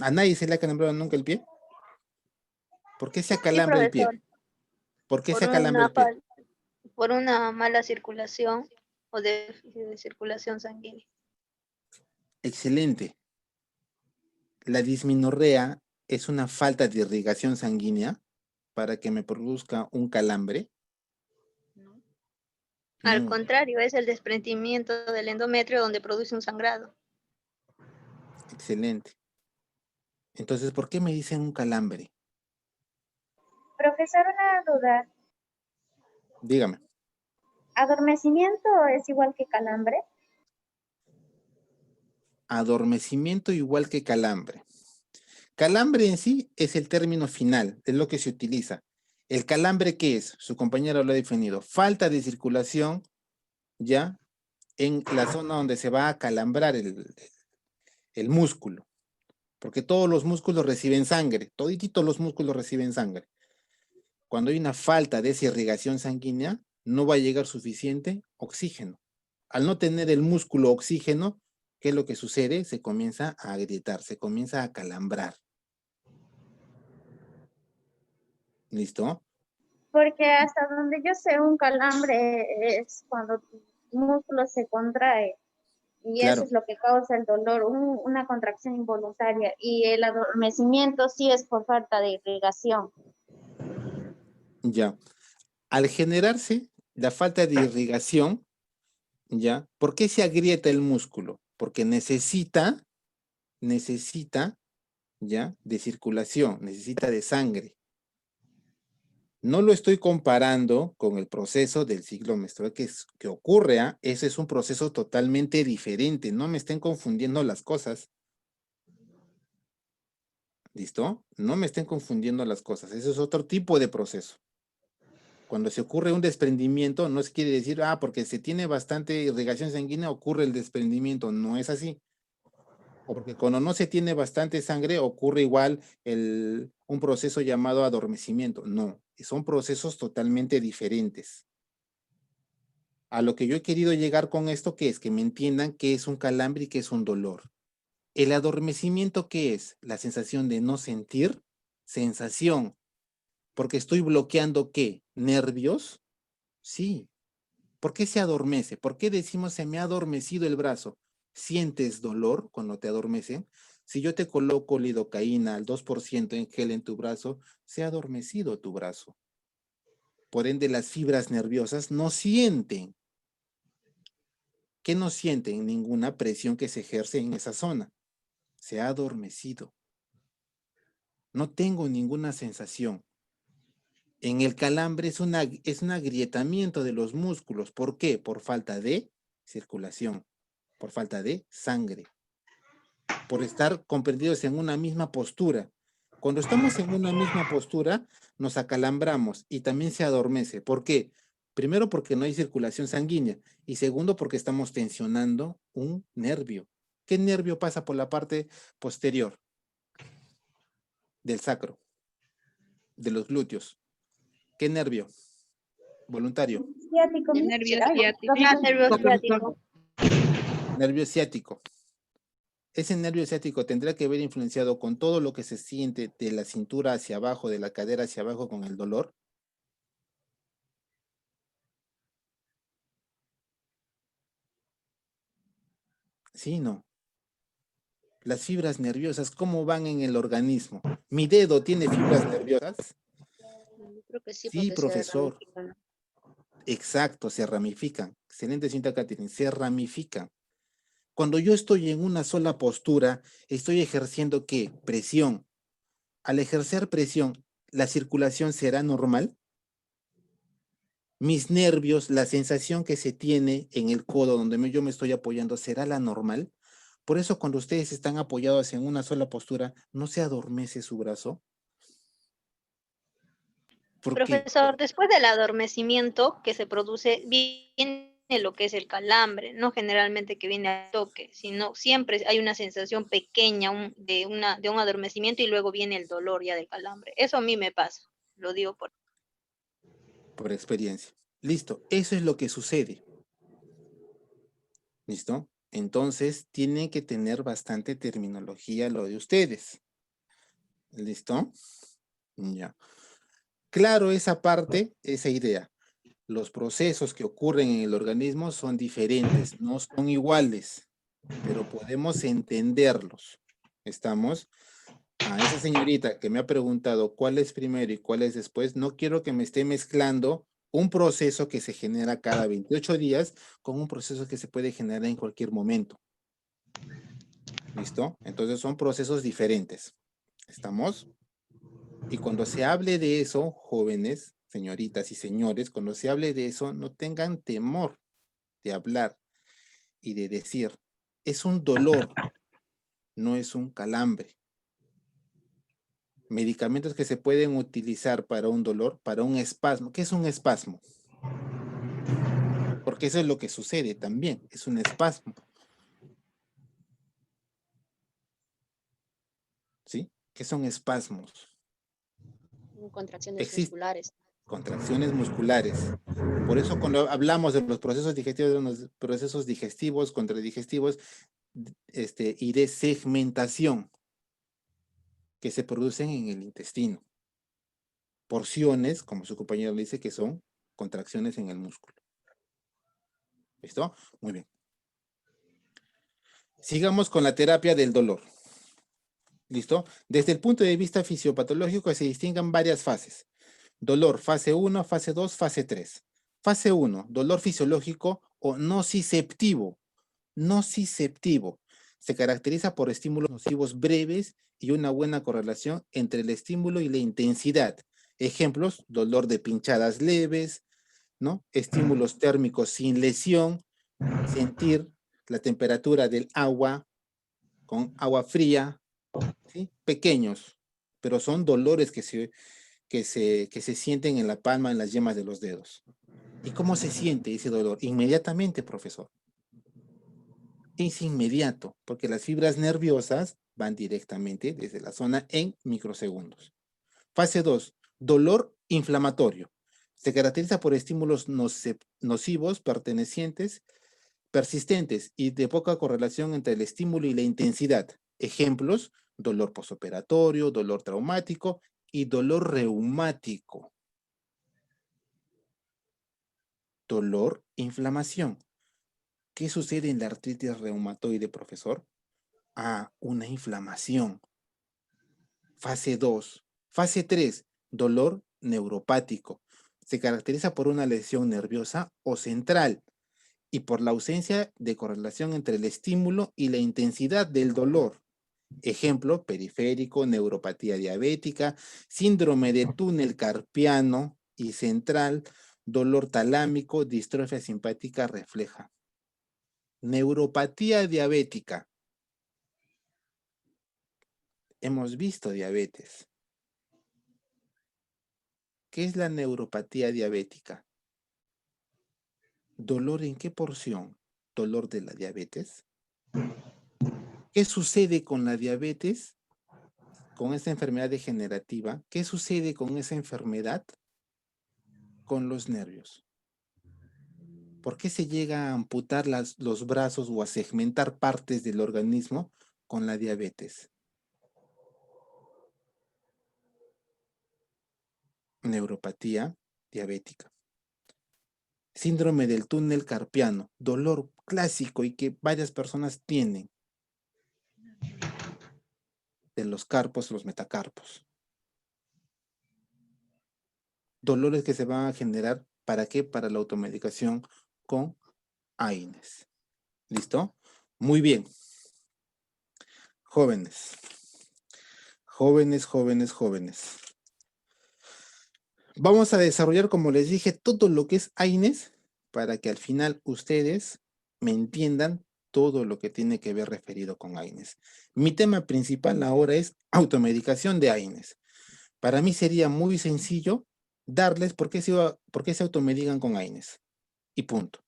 ¿A nadie se le ha acalambrado nunca el pie? ¿Por qué se acalambra el pie? ¿Por qué se acalambra el pie? Por una mala circulación o déficit de circulación sanguínea. Excelente. La dismenorrea es una falta de irrigación sanguínea para que me produzca un calambre. Al contrario, es el desprendimiento del endometrio donde produce un sangrado. Excelente. Entonces, ¿por qué me dicen un calambre? Profesor, una duda. Dígame. ¿Adormecimiento es igual que calambre? Adormecimiento igual que calambre. Calambre en sí es el término final, es lo que se utiliza. ¿El calambre qué es? Su compañero lo ha definido. Falta de circulación, ya, en la zona donde se va a calambrar el músculo. Porque todos los músculos reciben sangre, todititos los músculos reciben sangre. Cuando hay una falta de esa irrigación sanguínea, no va a llegar suficiente oxígeno. Al no tener el músculo oxígeno, ¿Qué es lo que sucede? Se comienza a agrietar, se comienza a acalambrar. ¿Listo? Porque hasta donde yo sé, un calambre es cuando tu músculo se contrae y eso Claro. es lo que causa el dolor, una contracción involuntaria. Y el adormecimiento sí es por falta de irrigación. Ya. Al generarse la falta de irrigación, ¿ya? ¿Por qué se agrieta el músculo? Porque necesita, ¿ya? De circulación, necesita de sangre. No lo estoy comparando con el proceso del ciclo menstrual que ocurre, ¿ah? Ese es un proceso totalmente diferente. No me estén confundiendo las cosas. ¿Listo? No me estén confundiendo las cosas. Ese es otro tipo de proceso. Cuando se ocurre un desprendimiento, no se quiere decir, porque se tiene bastante irrigación sanguínea, ocurre el desprendimiento. No es así. O porque cuando no se tiene bastante sangre, ocurre igual un proceso llamado adormecimiento. No, son procesos totalmente diferentes. A lo que yo he querido llegar con esto, ¿qué es? Que me entiendan qué es un calambre y qué es un dolor. ¿El adormecimiento qué es? La sensación de no sentir, sensación, porque estoy bloqueando ¿qué? ¿Nervios? Sí. ¿Por qué se adormece? ¿Por qué decimos se me ha adormecido el brazo? ¿Sientes dolor cuando te adormecen? Si yo te coloco lidocaína al 2% en gel en tu brazo, se ha adormecido tu brazo. Por ende, las fibras nerviosas no sienten. ¿Qué no sienten? Ninguna presión que se ejerce en esa zona. Se ha adormecido. No tengo ninguna sensación. En el calambre es un agrietamiento de los músculos. ¿Por qué? Por falta de circulación, por falta de sangre, por estar comprendidos en una misma postura. Cuando estamos en una misma postura, nos acalambramos y también se adormece. ¿Por qué? Primero, porque no hay circulación sanguínea y segundo, porque estamos tensionando un nervio. ¿Qué nervio pasa por la parte posterior del sacro, de los glúteos? ¿Qué nervio? Voluntario. Ciático. El nervio ciático. Nervio ciático. Nervio ciático. Ese nervio ciático tendrá que ver influenciado con todo lo que se siente de la cintura hacia abajo, de la cadera hacia abajo con el dolor. Sí, no. Las fibras nerviosas, ¿cómo van en el organismo? ¿Mi dedo tiene fibras nerviosas? Creo que sí, Sí, porque se profesor. ramifican. Exacto, se ramifican. Excelente, señorita Catherine, se ramifican. Cuando yo estoy en una sola postura, estoy ejerciendo ¿qué? Presión. Al ejercer presión, ¿la circulación será normal? Mis nervios, la sensación que se tiene en el codo donde yo me estoy apoyando, ¿será la normal? Por eso cuando ustedes están apoyados en una sola postura, ¿no se adormece su brazo? ¿Por qué? Profesor, después del adormecimiento que se produce, viene lo que es el calambre, no generalmente que viene al toque, sino siempre hay una sensación pequeña de un adormecimiento y luego viene el dolor ya del calambre. Eso a mí me pasa, lo digo por experiencia. Listo, eso es lo que sucede. ¿Listo? Entonces, tienen que tener bastante terminología lo de ustedes. ¿Listo? Ya. Claro, esa parte, esa idea. Los procesos que ocurren en el organismo son diferentes, no son iguales, pero podemos entenderlos. ¿Estamos? A esa señorita que me ha preguntado cuál es primero y cuál es después, no quiero que me esté mezclando un proceso que se genera cada 28 días con un proceso que se puede generar en cualquier momento. ¿Listo? Entonces son procesos diferentes. ¿Estamos? Y cuando se hable de eso, jóvenes, señoritas y señores, cuando se hable de eso, no tengan temor de hablar y de decir, es un dolor, no es un calambre. Medicamentos que se pueden utilizar para un dolor, para un espasmo. ¿Qué es un espasmo? Porque eso es lo que sucede también, es un espasmo. ¿Sí? ¿Qué son espasmos? Contracciones musculares. Contracciones musculares. Por eso cuando hablamos de los procesos digestivos, contradigestivos, y de segmentación que se producen en el intestino. Porciones, como su compañero le dice, que son contracciones en el músculo. ¿Listo? Muy bien. Sigamos con la terapia del dolor. ¿Listo? Desde el punto de vista fisiopatológico se distinguen varias fases. Dolor, fase 1, fase 2, fase 3. Fase 1, dolor fisiológico o nociceptivo. Nociceptivo. Se caracteriza por estímulos nocivos breves y una buena correlación entre el estímulo y la intensidad. Ejemplos, dolor de pinchadas leves, ¿no? Estímulos térmicos sin lesión, sentir la temperatura del agua con agua fría, ¿sí? Pequeños, pero son dolores que se sienten en la palma, en las yemas de los dedos. ¿Y cómo se siente ese dolor? Inmediatamente, profesor. Es inmediato, porque las fibras nerviosas van directamente desde la zona en microsegundos. Fase 2, dolor inflamatorio. Se caracteriza por estímulos nocivos persistentes y de poca correlación entre el estímulo y la intensidad. Ejemplos, dolor posoperatorio, dolor traumático y dolor reumático. Dolor, inflamación. ¿Qué sucede en la artritis reumatoide, profesor? Una inflamación. Fase 2. Fase 3, dolor neuropático. Se caracteriza por una lesión nerviosa o central y por la ausencia de correlación entre el estímulo y la intensidad del dolor. Ejemplo, periférico, neuropatía diabética, síndrome de túnel carpiano y central, dolor talámico, distrofia simpática refleja. Neuropatía diabética. Hemos visto diabetes. ¿Qué es la neuropatía diabética? ¿Dolor en qué porción? ¿Dolor de la diabetes? ¿Qué sucede con la diabetes? Con esta enfermedad degenerativa. ¿Qué sucede con esa enfermedad? Con los nervios. ¿Por qué se llega a amputar los brazos o a segmentar partes del organismo con la diabetes? Neuropatía diabética. Síndrome del túnel carpiano, dolor clásico y que varias personas tienen. De los carpos, los metacarpos. Dolores que se van a generar, ¿para qué? Para la automedicación con AINES. ¿Listo? Muy bien. Jóvenes. Jóvenes. Vamos a desarrollar, como les dije, todo lo que es AINES para que al final ustedes me entiendan todo lo que tiene que ver referido con AINES. Mi tema principal ahora es automedicación de AINES. Para mí sería muy sencillo darles por qué se automedican con AINES. Y punto.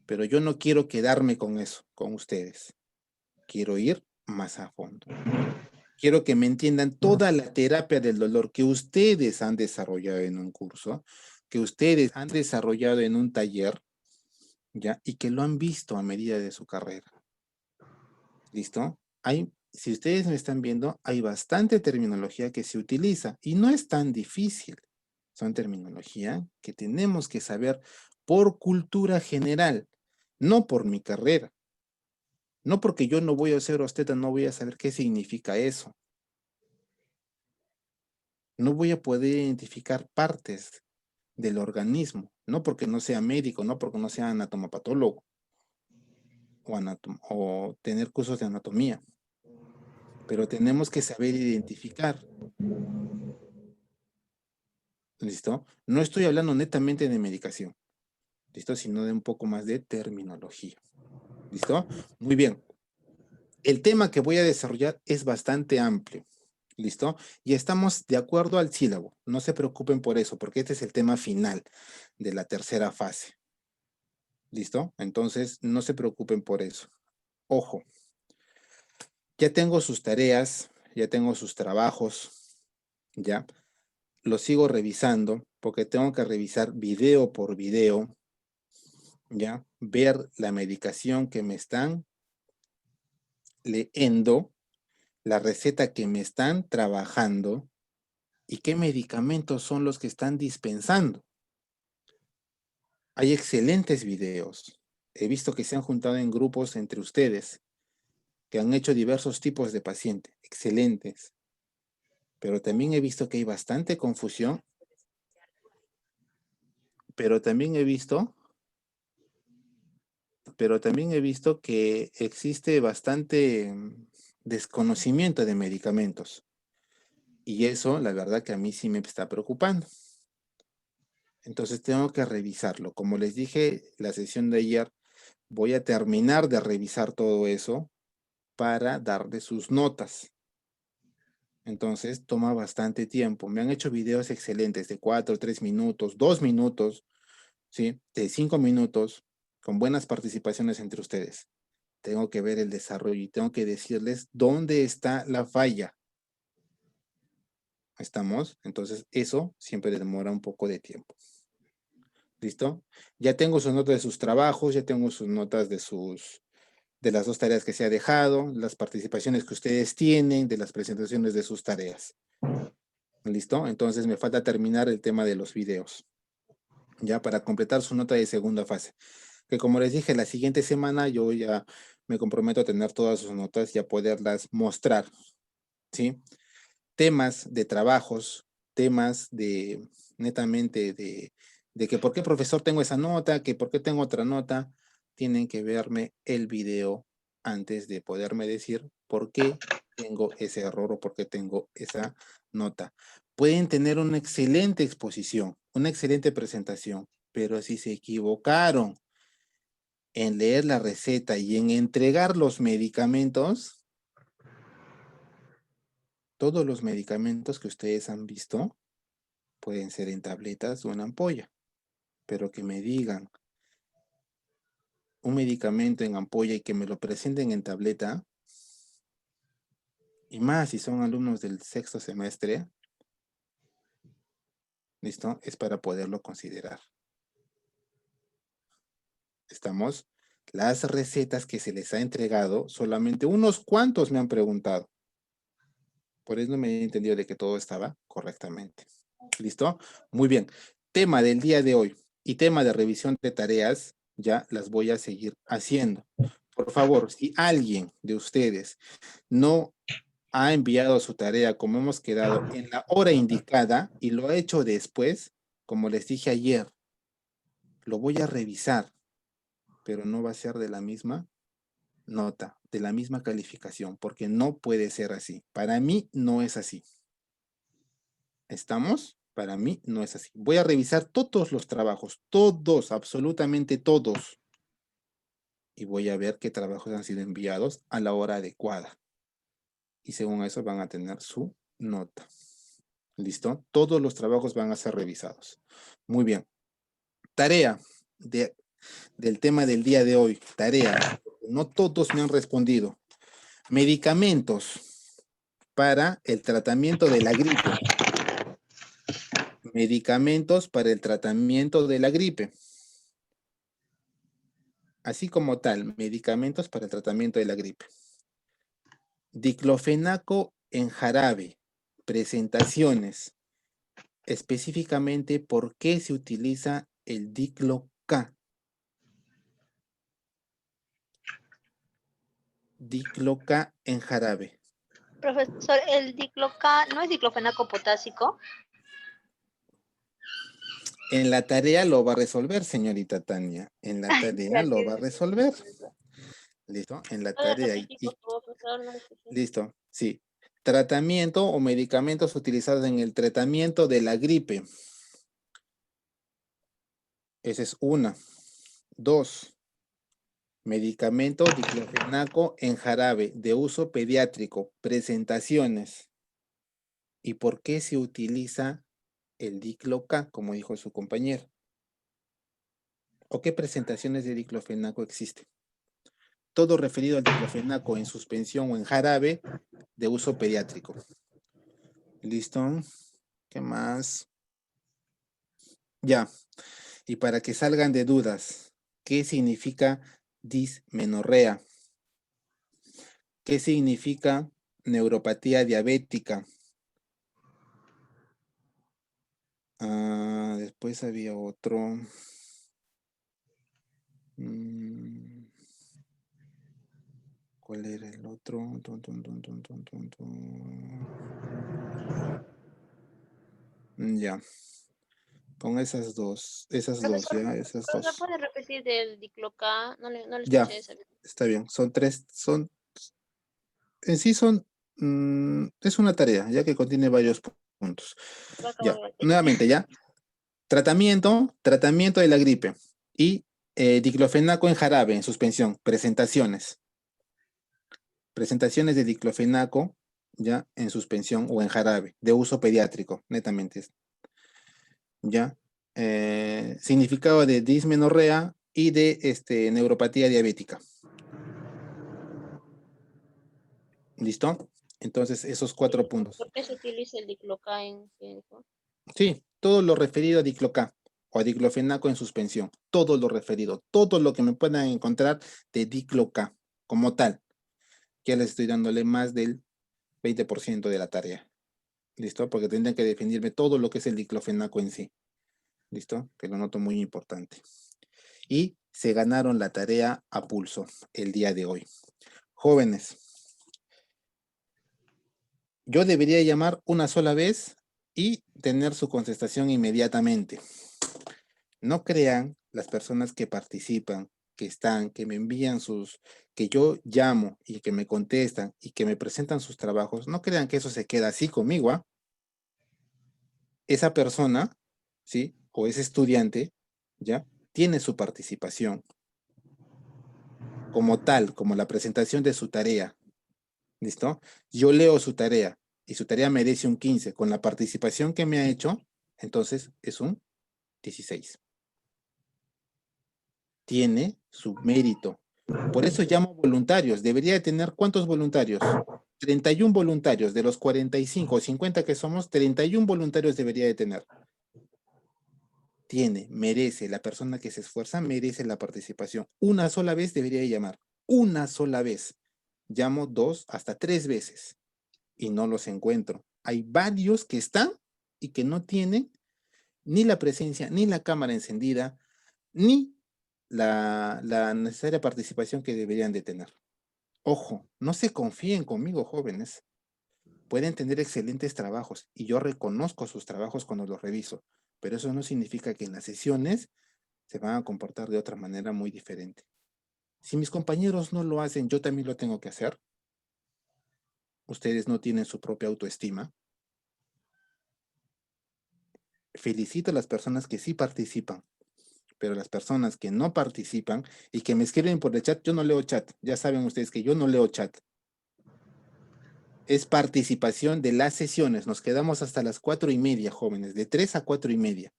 Pero yo no quiero quedarme con eso, con ustedes. Quiero ir más a fondo. Quiero que me entiendan toda la terapia del dolor que ustedes han desarrollado en un curso, que ustedes han desarrollado en un taller, ¿ya? Y que lo han visto a medida de su carrera. ¿Listo? Si ustedes me están viendo, hay bastante terminología que se utiliza y no es tan difícil. Son terminología que tenemos que saber por cultura general, no por mi carrera. No porque yo no voy a ser obstetra, no voy a saber qué significa eso. No voy a poder identificar partes del organismo, no porque no sea médico, no porque no sea anatomopatólogo o tener cursos de anatomía. Pero tenemos que saber identificar. ¿Listo? No estoy hablando netamente de medicación, ¿listo? Sino de un poco más de terminología. ¿Listo? Muy bien. El tema que voy a desarrollar es bastante amplio. ¿Listo? Y estamos de acuerdo al sílabo. No se preocupen por eso, porque este es el tema final de la tercera fase. ¿Listo? Entonces, no se preocupen por eso. Ojo. Ya tengo sus tareas, ya tengo sus trabajos, ¿ya? Los sigo revisando, porque tengo que revisar video por video, ¿ya? Ver la medicación que me están leyendo la receta que me están trabajando y qué medicamentos son los que están dispensando. Hay excelentes videos. He visto que se han juntado en grupos entre ustedes, que han hecho diversos tipos de pacientes, excelentes. Pero también he visto que hay bastante confusión. Pero también he visto que existe bastante desconocimiento de medicamentos. Y eso, la verdad que a mí sí me está preocupando. Entonces tengo que revisarlo. Como les dije, la sesión de ayer, voy a terminar de revisar todo eso para darle sus notas. Entonces toma bastante tiempo. Me han hecho videos excelentes de 4, 3 minutos, 2 minutos, ¿sí? De 5 minutos, con buenas participaciones entre ustedes. Tengo que ver el desarrollo y tengo que decirles dónde está la falla. ¿Estamos? Entonces eso siempre demora un poco de tiempo. ¿Listo? Ya tengo sus notas de sus trabajos, ya tengo sus notas de las 2 tareas que se ha dejado, las participaciones que ustedes tienen, de las presentaciones de sus tareas. ¿Listo? Entonces me falta terminar el tema de los videos. Ya para completar su nota de segunda fase. Que como les dije, la siguiente semana yo ya me comprometo a tener todas sus notas y a poderlas mostrar. ¿Sí? Temas de trabajos, temas de netamente de que por qué profesor tengo esa nota, que por qué tengo otra nota, tienen que verme el video antes de poderme decir por qué tengo ese error o por qué tengo esa nota. Pueden tener una excelente exposición, una excelente presentación, pero si se equivocaron en leer la receta y en entregar los medicamentos, todos los medicamentos que ustedes han visto pueden ser en tabletas o en ampolla, pero que me digan un medicamento en ampolla y que me lo presenten en tableta, y más si son alumnos del 6º semestre, ¿listo? Es para poderlo considerar. ¿Estamos? Las recetas que se les ha entregado, solamente unos cuantos me han preguntado. Por eso no me he entendido de que todo estaba correctamente. ¿Listo? Muy bien. Tema del día de hoy y tema de revisión de tareas, ya las voy a seguir haciendo. Por favor, si alguien de ustedes no ha enviado su tarea como hemos quedado en la hora indicada y lo ha hecho después, como les dije ayer, lo voy a revisar, pero no va a ser de la misma nota, de la misma calificación, porque no puede ser así. Para mí no es así. ¿Estamos? Para mí no es así. Voy a revisar todos los trabajos, todos, absolutamente todos. Y voy a ver qué trabajos han sido enviados a la hora adecuada. Y según eso van a tener su nota. ¿Listo? Todos los trabajos van a ser revisados. Muy bien. Tarea del tema del día de hoy. Tarea. No todos me han respondido. Medicamentos para el tratamiento de la gripe. Medicamentos para el tratamiento de la gripe. Así como tal, medicamentos para el tratamiento de la gripe. Diclofenaco en jarabe. Presentaciones. Específicamente, ¿por qué se utiliza el Diclo-K? Diclo-K en jarabe. Profesor, el dicloca no es diclofenaco potásico. En la tarea lo va a resolver, señorita Tania. En la tarea lo va a resolver. ¿Listo? En la tarea. Listo, sí. Tratamiento o medicamentos utilizados en el tratamiento de la gripe. Esa es una. 2. Medicamento diclofenaco en jarabe de uso pediátrico. Presentaciones. ¿Y por qué se utiliza el Diclo-K, como dijo su compañero? ¿O qué presentaciones de diclofenaco existen? Todo referido al diclofenaco en suspensión o en jarabe de uso pediátrico. ¿Listo? ¿Qué más? Ya. Y para que salgan de dudas, ¿qué significa dismenorrea? ¿Qué significa neuropatía diabética? Después había otro. ¿Cuál era el otro? Ya. Con esas dos, ya, esas Profesor, dos. ¿puede repetir del dicloca? No le Ya, escuché esa. está bien. Son tres, en sí es una tarea, ya que contiene varios puntos. Ya, nuevamente, ya. Tratamiento de la gripe y diclofenaco en jarabe en suspensión. Presentaciones de diclofenaco ya en suspensión o en jarabe de uso pediátrico, netamente. Ya. Significado de dismenorrea y de neuropatía diabética. ¿Listo? Entonces, esos 4 puntos. ¿Por qué se utiliza el dicloca en clínico? Sí, todo lo referido a dicloca o a diclofenaco en suspensión. Todo lo referido, todo lo que me puedan encontrar de dicloca como tal. Ya les estoy dándole más del 20% de la tarea. ¿Listo? Porque tendrían que definirme todo lo que es el diclofenaco en sí. ¿Listo? Que lo noto muy importante. Y se ganaron la tarea a pulso el día de hoy. Jóvenes, yo debería llamar una sola vez y tener su contestación inmediatamente. No crean las personas que participan, que están, que me envían que yo llamo y que me contestan y que me presentan sus trabajos, no crean que eso se queda así conmigo, ¿ah? Esa persona, ¿sí? O ese estudiante, ¿ya? Tiene su participación como tal, como la presentación de su tarea. ¿Listo? Yo leo su tarea y su tarea merece un 15. Con la participación que me ha hecho, entonces es un 16. Tiene su mérito. Por eso llamo voluntarios. Debería de tener ¿cuántos voluntarios? 31 voluntarios. De los 45 o 50 que somos, 31 voluntarios debería de tener. Merece, la persona que se esfuerza merece la participación. Una sola vez debería de llamar. Una sola vez. Llamo 2 hasta 3 veces y no los encuentro. Hay varios que están y que no tienen ni la presencia, ni la cámara encendida, ni la necesaria participación que deberían de tener. Ojo, no se confíen conmigo, jóvenes. Pueden tener excelentes trabajos y yo reconozco sus trabajos cuando los reviso, pero eso no significa que en las sesiones se van a comportar de otra manera muy diferente. Si mis compañeros no lo hacen, yo también lo tengo que hacer. Ustedes no tienen su propia autoestima. Felicito a las personas que sí participan, pero las personas que no participan y que me escriben por el chat, yo no leo chat. Ya saben ustedes que yo no leo chat. Es participación de las sesiones. Nos quedamos hasta las 4:30, jóvenes, de 3 a 4:30.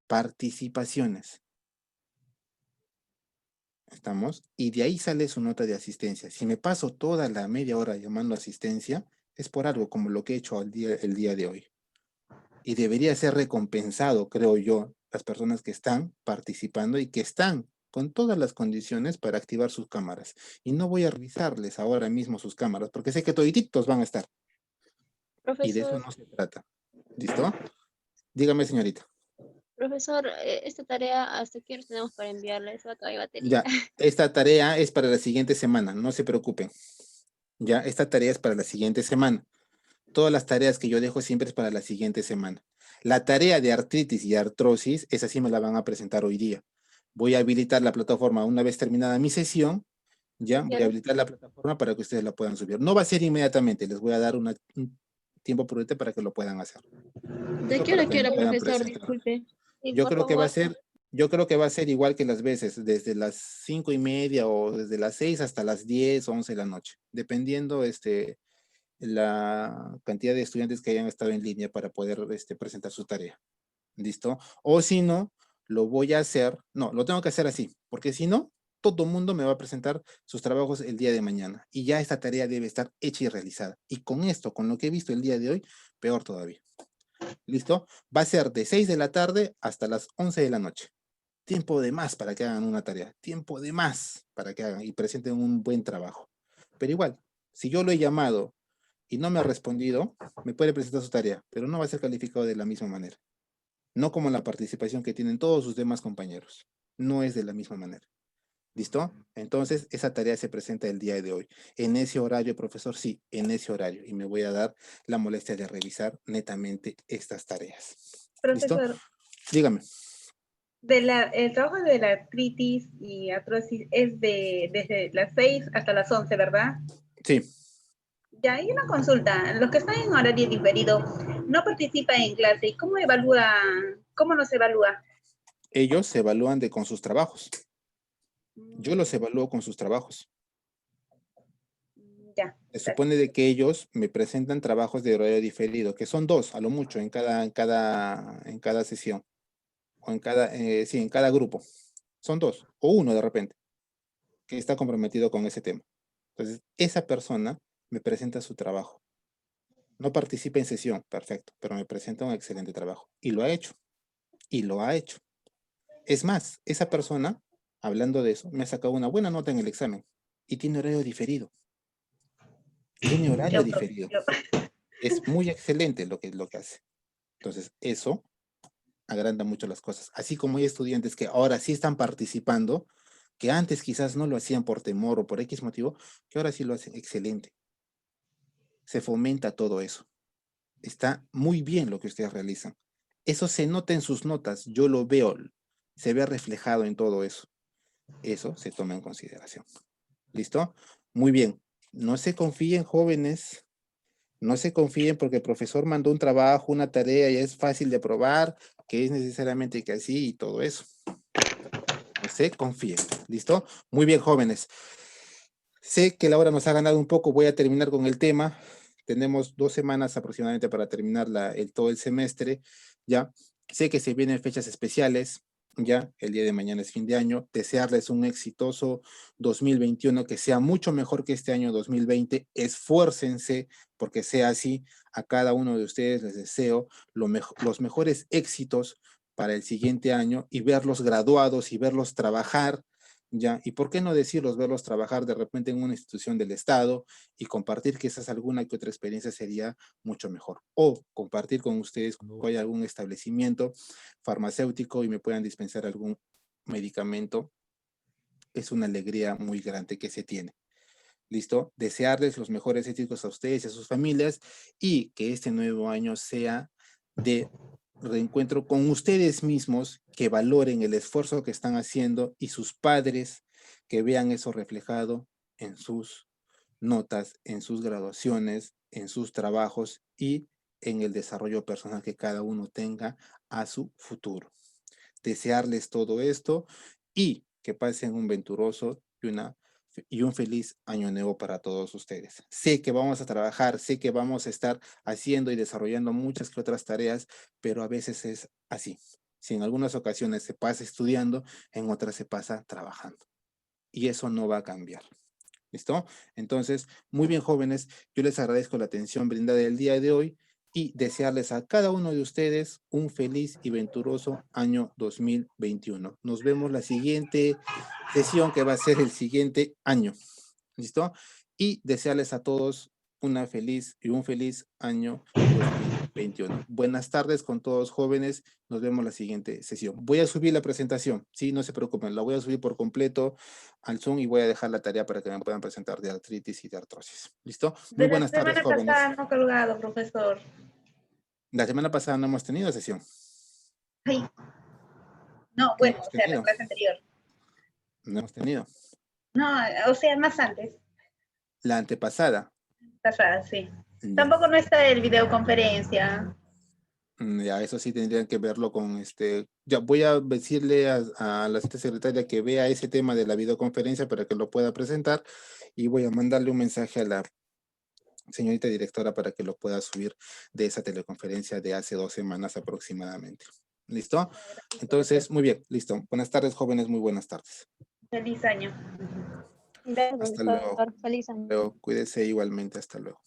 Participaciones. ¿Estamos? Y de ahí sale su nota de asistencia. Si me paso toda la media hora llamando asistencia, es por algo como lo que he hecho el día de hoy. Y debería ser recompensado, creo yo, las personas que están participando y que están con todas las condiciones para activar sus cámaras. Y no voy a revisarles ahora mismo sus cámaras, porque sé que todititos van a estar. Profesor, y de eso no se trata. ¿Listo? Dígame, señorita. Profesor, esta tarea, ¿hasta qué hora tenemos para enviarla? Eso acá hay batería. Ya, esta tarea es para la siguiente semana, no se preocupen. Ya, esta tarea es para la siguiente semana. Todas las tareas que yo dejo siempre es para la siguiente semana. La tarea de artritis y artrosis, esa sí me la van a presentar hoy día. Voy a habilitar la plataforma una vez terminada mi sesión. Ya, voy a habilitar la plataforma para que ustedes la puedan subir. No va a ser inmediatamente, les voy a dar un tiempo prudente para que lo puedan hacer. ¿De qué hora a qué hora, profesor? Disculpe. Yo creo que va a ser igual que las veces, desde las 5:30 o desde las 6 hasta las 10 o 11 de la noche, dependiendo la cantidad de estudiantes que hayan estado en línea para poder presentar su tarea. ¿Listo? O si no, lo voy a hacer, no, lo tengo que hacer así, porque si no, todo el mundo me va a presentar sus trabajos el día de mañana y ya esta tarea debe estar hecha y realizada. Y con esto, con lo que he visto el día de hoy, peor todavía. ¿Listo? Va a ser de 6 de la tarde hasta las 11 de la noche. Tiempo de más para que hagan una tarea. Tiempo de más para que hagan y presenten un buen trabajo. Pero igual, Si yo lo he llamado y no me ha respondido, me puede presentar su tarea, pero no va a ser calificado de la misma manera. No como la participación que tienen todos sus demás compañeros. No es de la misma manera. ¿Listo? Entonces, esa tarea se presenta el día de hoy. En ese horario, profesor, sí, en ese horario. Y me voy a dar la molestia de revisar netamente estas tareas. ¿Listo? Profesor, Dígame. el trabajo de la artritis y artrosis es desde las 6 hasta las 11, ¿verdad? Sí. Ya hay una consulta. Los que están en horario diferido no participan en clase. ¿Y cómo nos evalúa? Ellos se evalúan con sus trabajos. Yo los evalúo con sus trabajos. Ya. Se supone de que ellos me presentan trabajos de horario diferido, que son 2 a lo mucho en cada sesión. O en cada grupo. Son 2 o 1 de repente, que está comprometido con ese tema. Entonces, esa persona me presenta su trabajo. No participa en sesión, perfecto, pero me presenta un excelente trabajo. Y lo ha hecho. Y lo ha hecho. Es más, esa persona, hablando de eso, me ha sacado una buena nota en el examen. Y tiene horario diferido. Tiene horario diferido. Es muy excelente lo que hace. Entonces, eso agranda mucho las cosas. Así como hay estudiantes que ahora sí están participando, que antes quizás no lo hacían por temor o por X motivo, que ahora sí lo hacen excelente. Se fomenta todo eso. Está muy bien lo que ustedes realizan. Eso se nota en sus notas, yo lo veo, se ve reflejado en todo eso. Eso se toma en consideración. ¿Listo? Muy bien. No se confíen, jóvenes. No se confíen porque el profesor mandó un trabajo, una tarea y es fácil de aprobar, que es necesariamente que así y todo eso. No se confíen. ¿Listo? Muy bien, jóvenes. Sé que la hora nos ha ganado un poco. Voy a terminar con el tema. Tenemos 2 semanas aproximadamente para terminar todo el semestre. Ya. Sé que se vienen fechas especiales. Ya, el día de mañana es fin de año. Desearles un exitoso 2021, que sea mucho mejor que este año 2020. Esfuércense porque sea así. A cada uno de ustedes les deseo los mejores éxitos para el siguiente año y verlos graduados y verlos trabajar. Ya, y por qué no decirlos, verlos trabajar de repente en una institución del Estado y compartir quizás alguna que otra experiencia sería mucho mejor. O compartir con ustedes cuando hay algún establecimiento farmacéutico y me puedan dispensar algún medicamento. Es una alegría muy grande que se tiene. ¿Listo? Desearles los mejores éxitos a ustedes y a sus familias y que este nuevo año sea de reencuentro con ustedes mismos, que valoren el esfuerzo que están haciendo y sus padres que vean eso reflejado en sus notas, en sus graduaciones, en sus trabajos y en el desarrollo personal que cada uno tenga a su futuro. Desearles todo esto y que pasen un venturoso y un feliz año nuevo para todos ustedes. Sé que vamos a trabajar, sé que vamos a estar haciendo y desarrollando muchas que otras tareas, pero a veces es así. Si en algunas ocasiones se pasa estudiando, en otras se pasa trabajando. Y eso no va a cambiar. ¿Listo? Entonces, muy bien, jóvenes, yo les agradezco la atención brindada el día de hoy y desearles a cada uno de ustedes un feliz y venturoso año 2021. Nos vemos la siguiente sesión que va a ser el siguiente año. ¿Listo? Y desearles a todos un feliz año 2021. Buenas tardes con todos, jóvenes. Nos vemos la siguiente sesión. Voy a subir la presentación, sí, no se preocupen, la voy a subir por completo al Zoom y voy a dejar la tarea para que me puedan presentar de artritis y de artrosis. ¿Listo? Muy buenas tardes, jóvenes. La semana pasada no colgado, profesor. La semana pasada no hemos tenido sesión. Ay. No, bueno, o sea, la clase anterior. No hemos tenido. No, o sea, más antes. La antepasada. Pasada, sí. Tampoco no está el videoconferencia. Ya, eso sí tendrían que verlo con ya voy a decirle a la secretaria que vea ese tema de la videoconferencia para que lo pueda presentar y voy a mandarle un mensaje a la señorita directora para que lo pueda subir de esa teleconferencia de hace 2 semanas aproximadamente. ¿Listo? Entonces, muy bien, listo. Buenas tardes, jóvenes, muy buenas tardes. Feliz año. Hasta luego. Feliz año. Cuídese igualmente, hasta luego.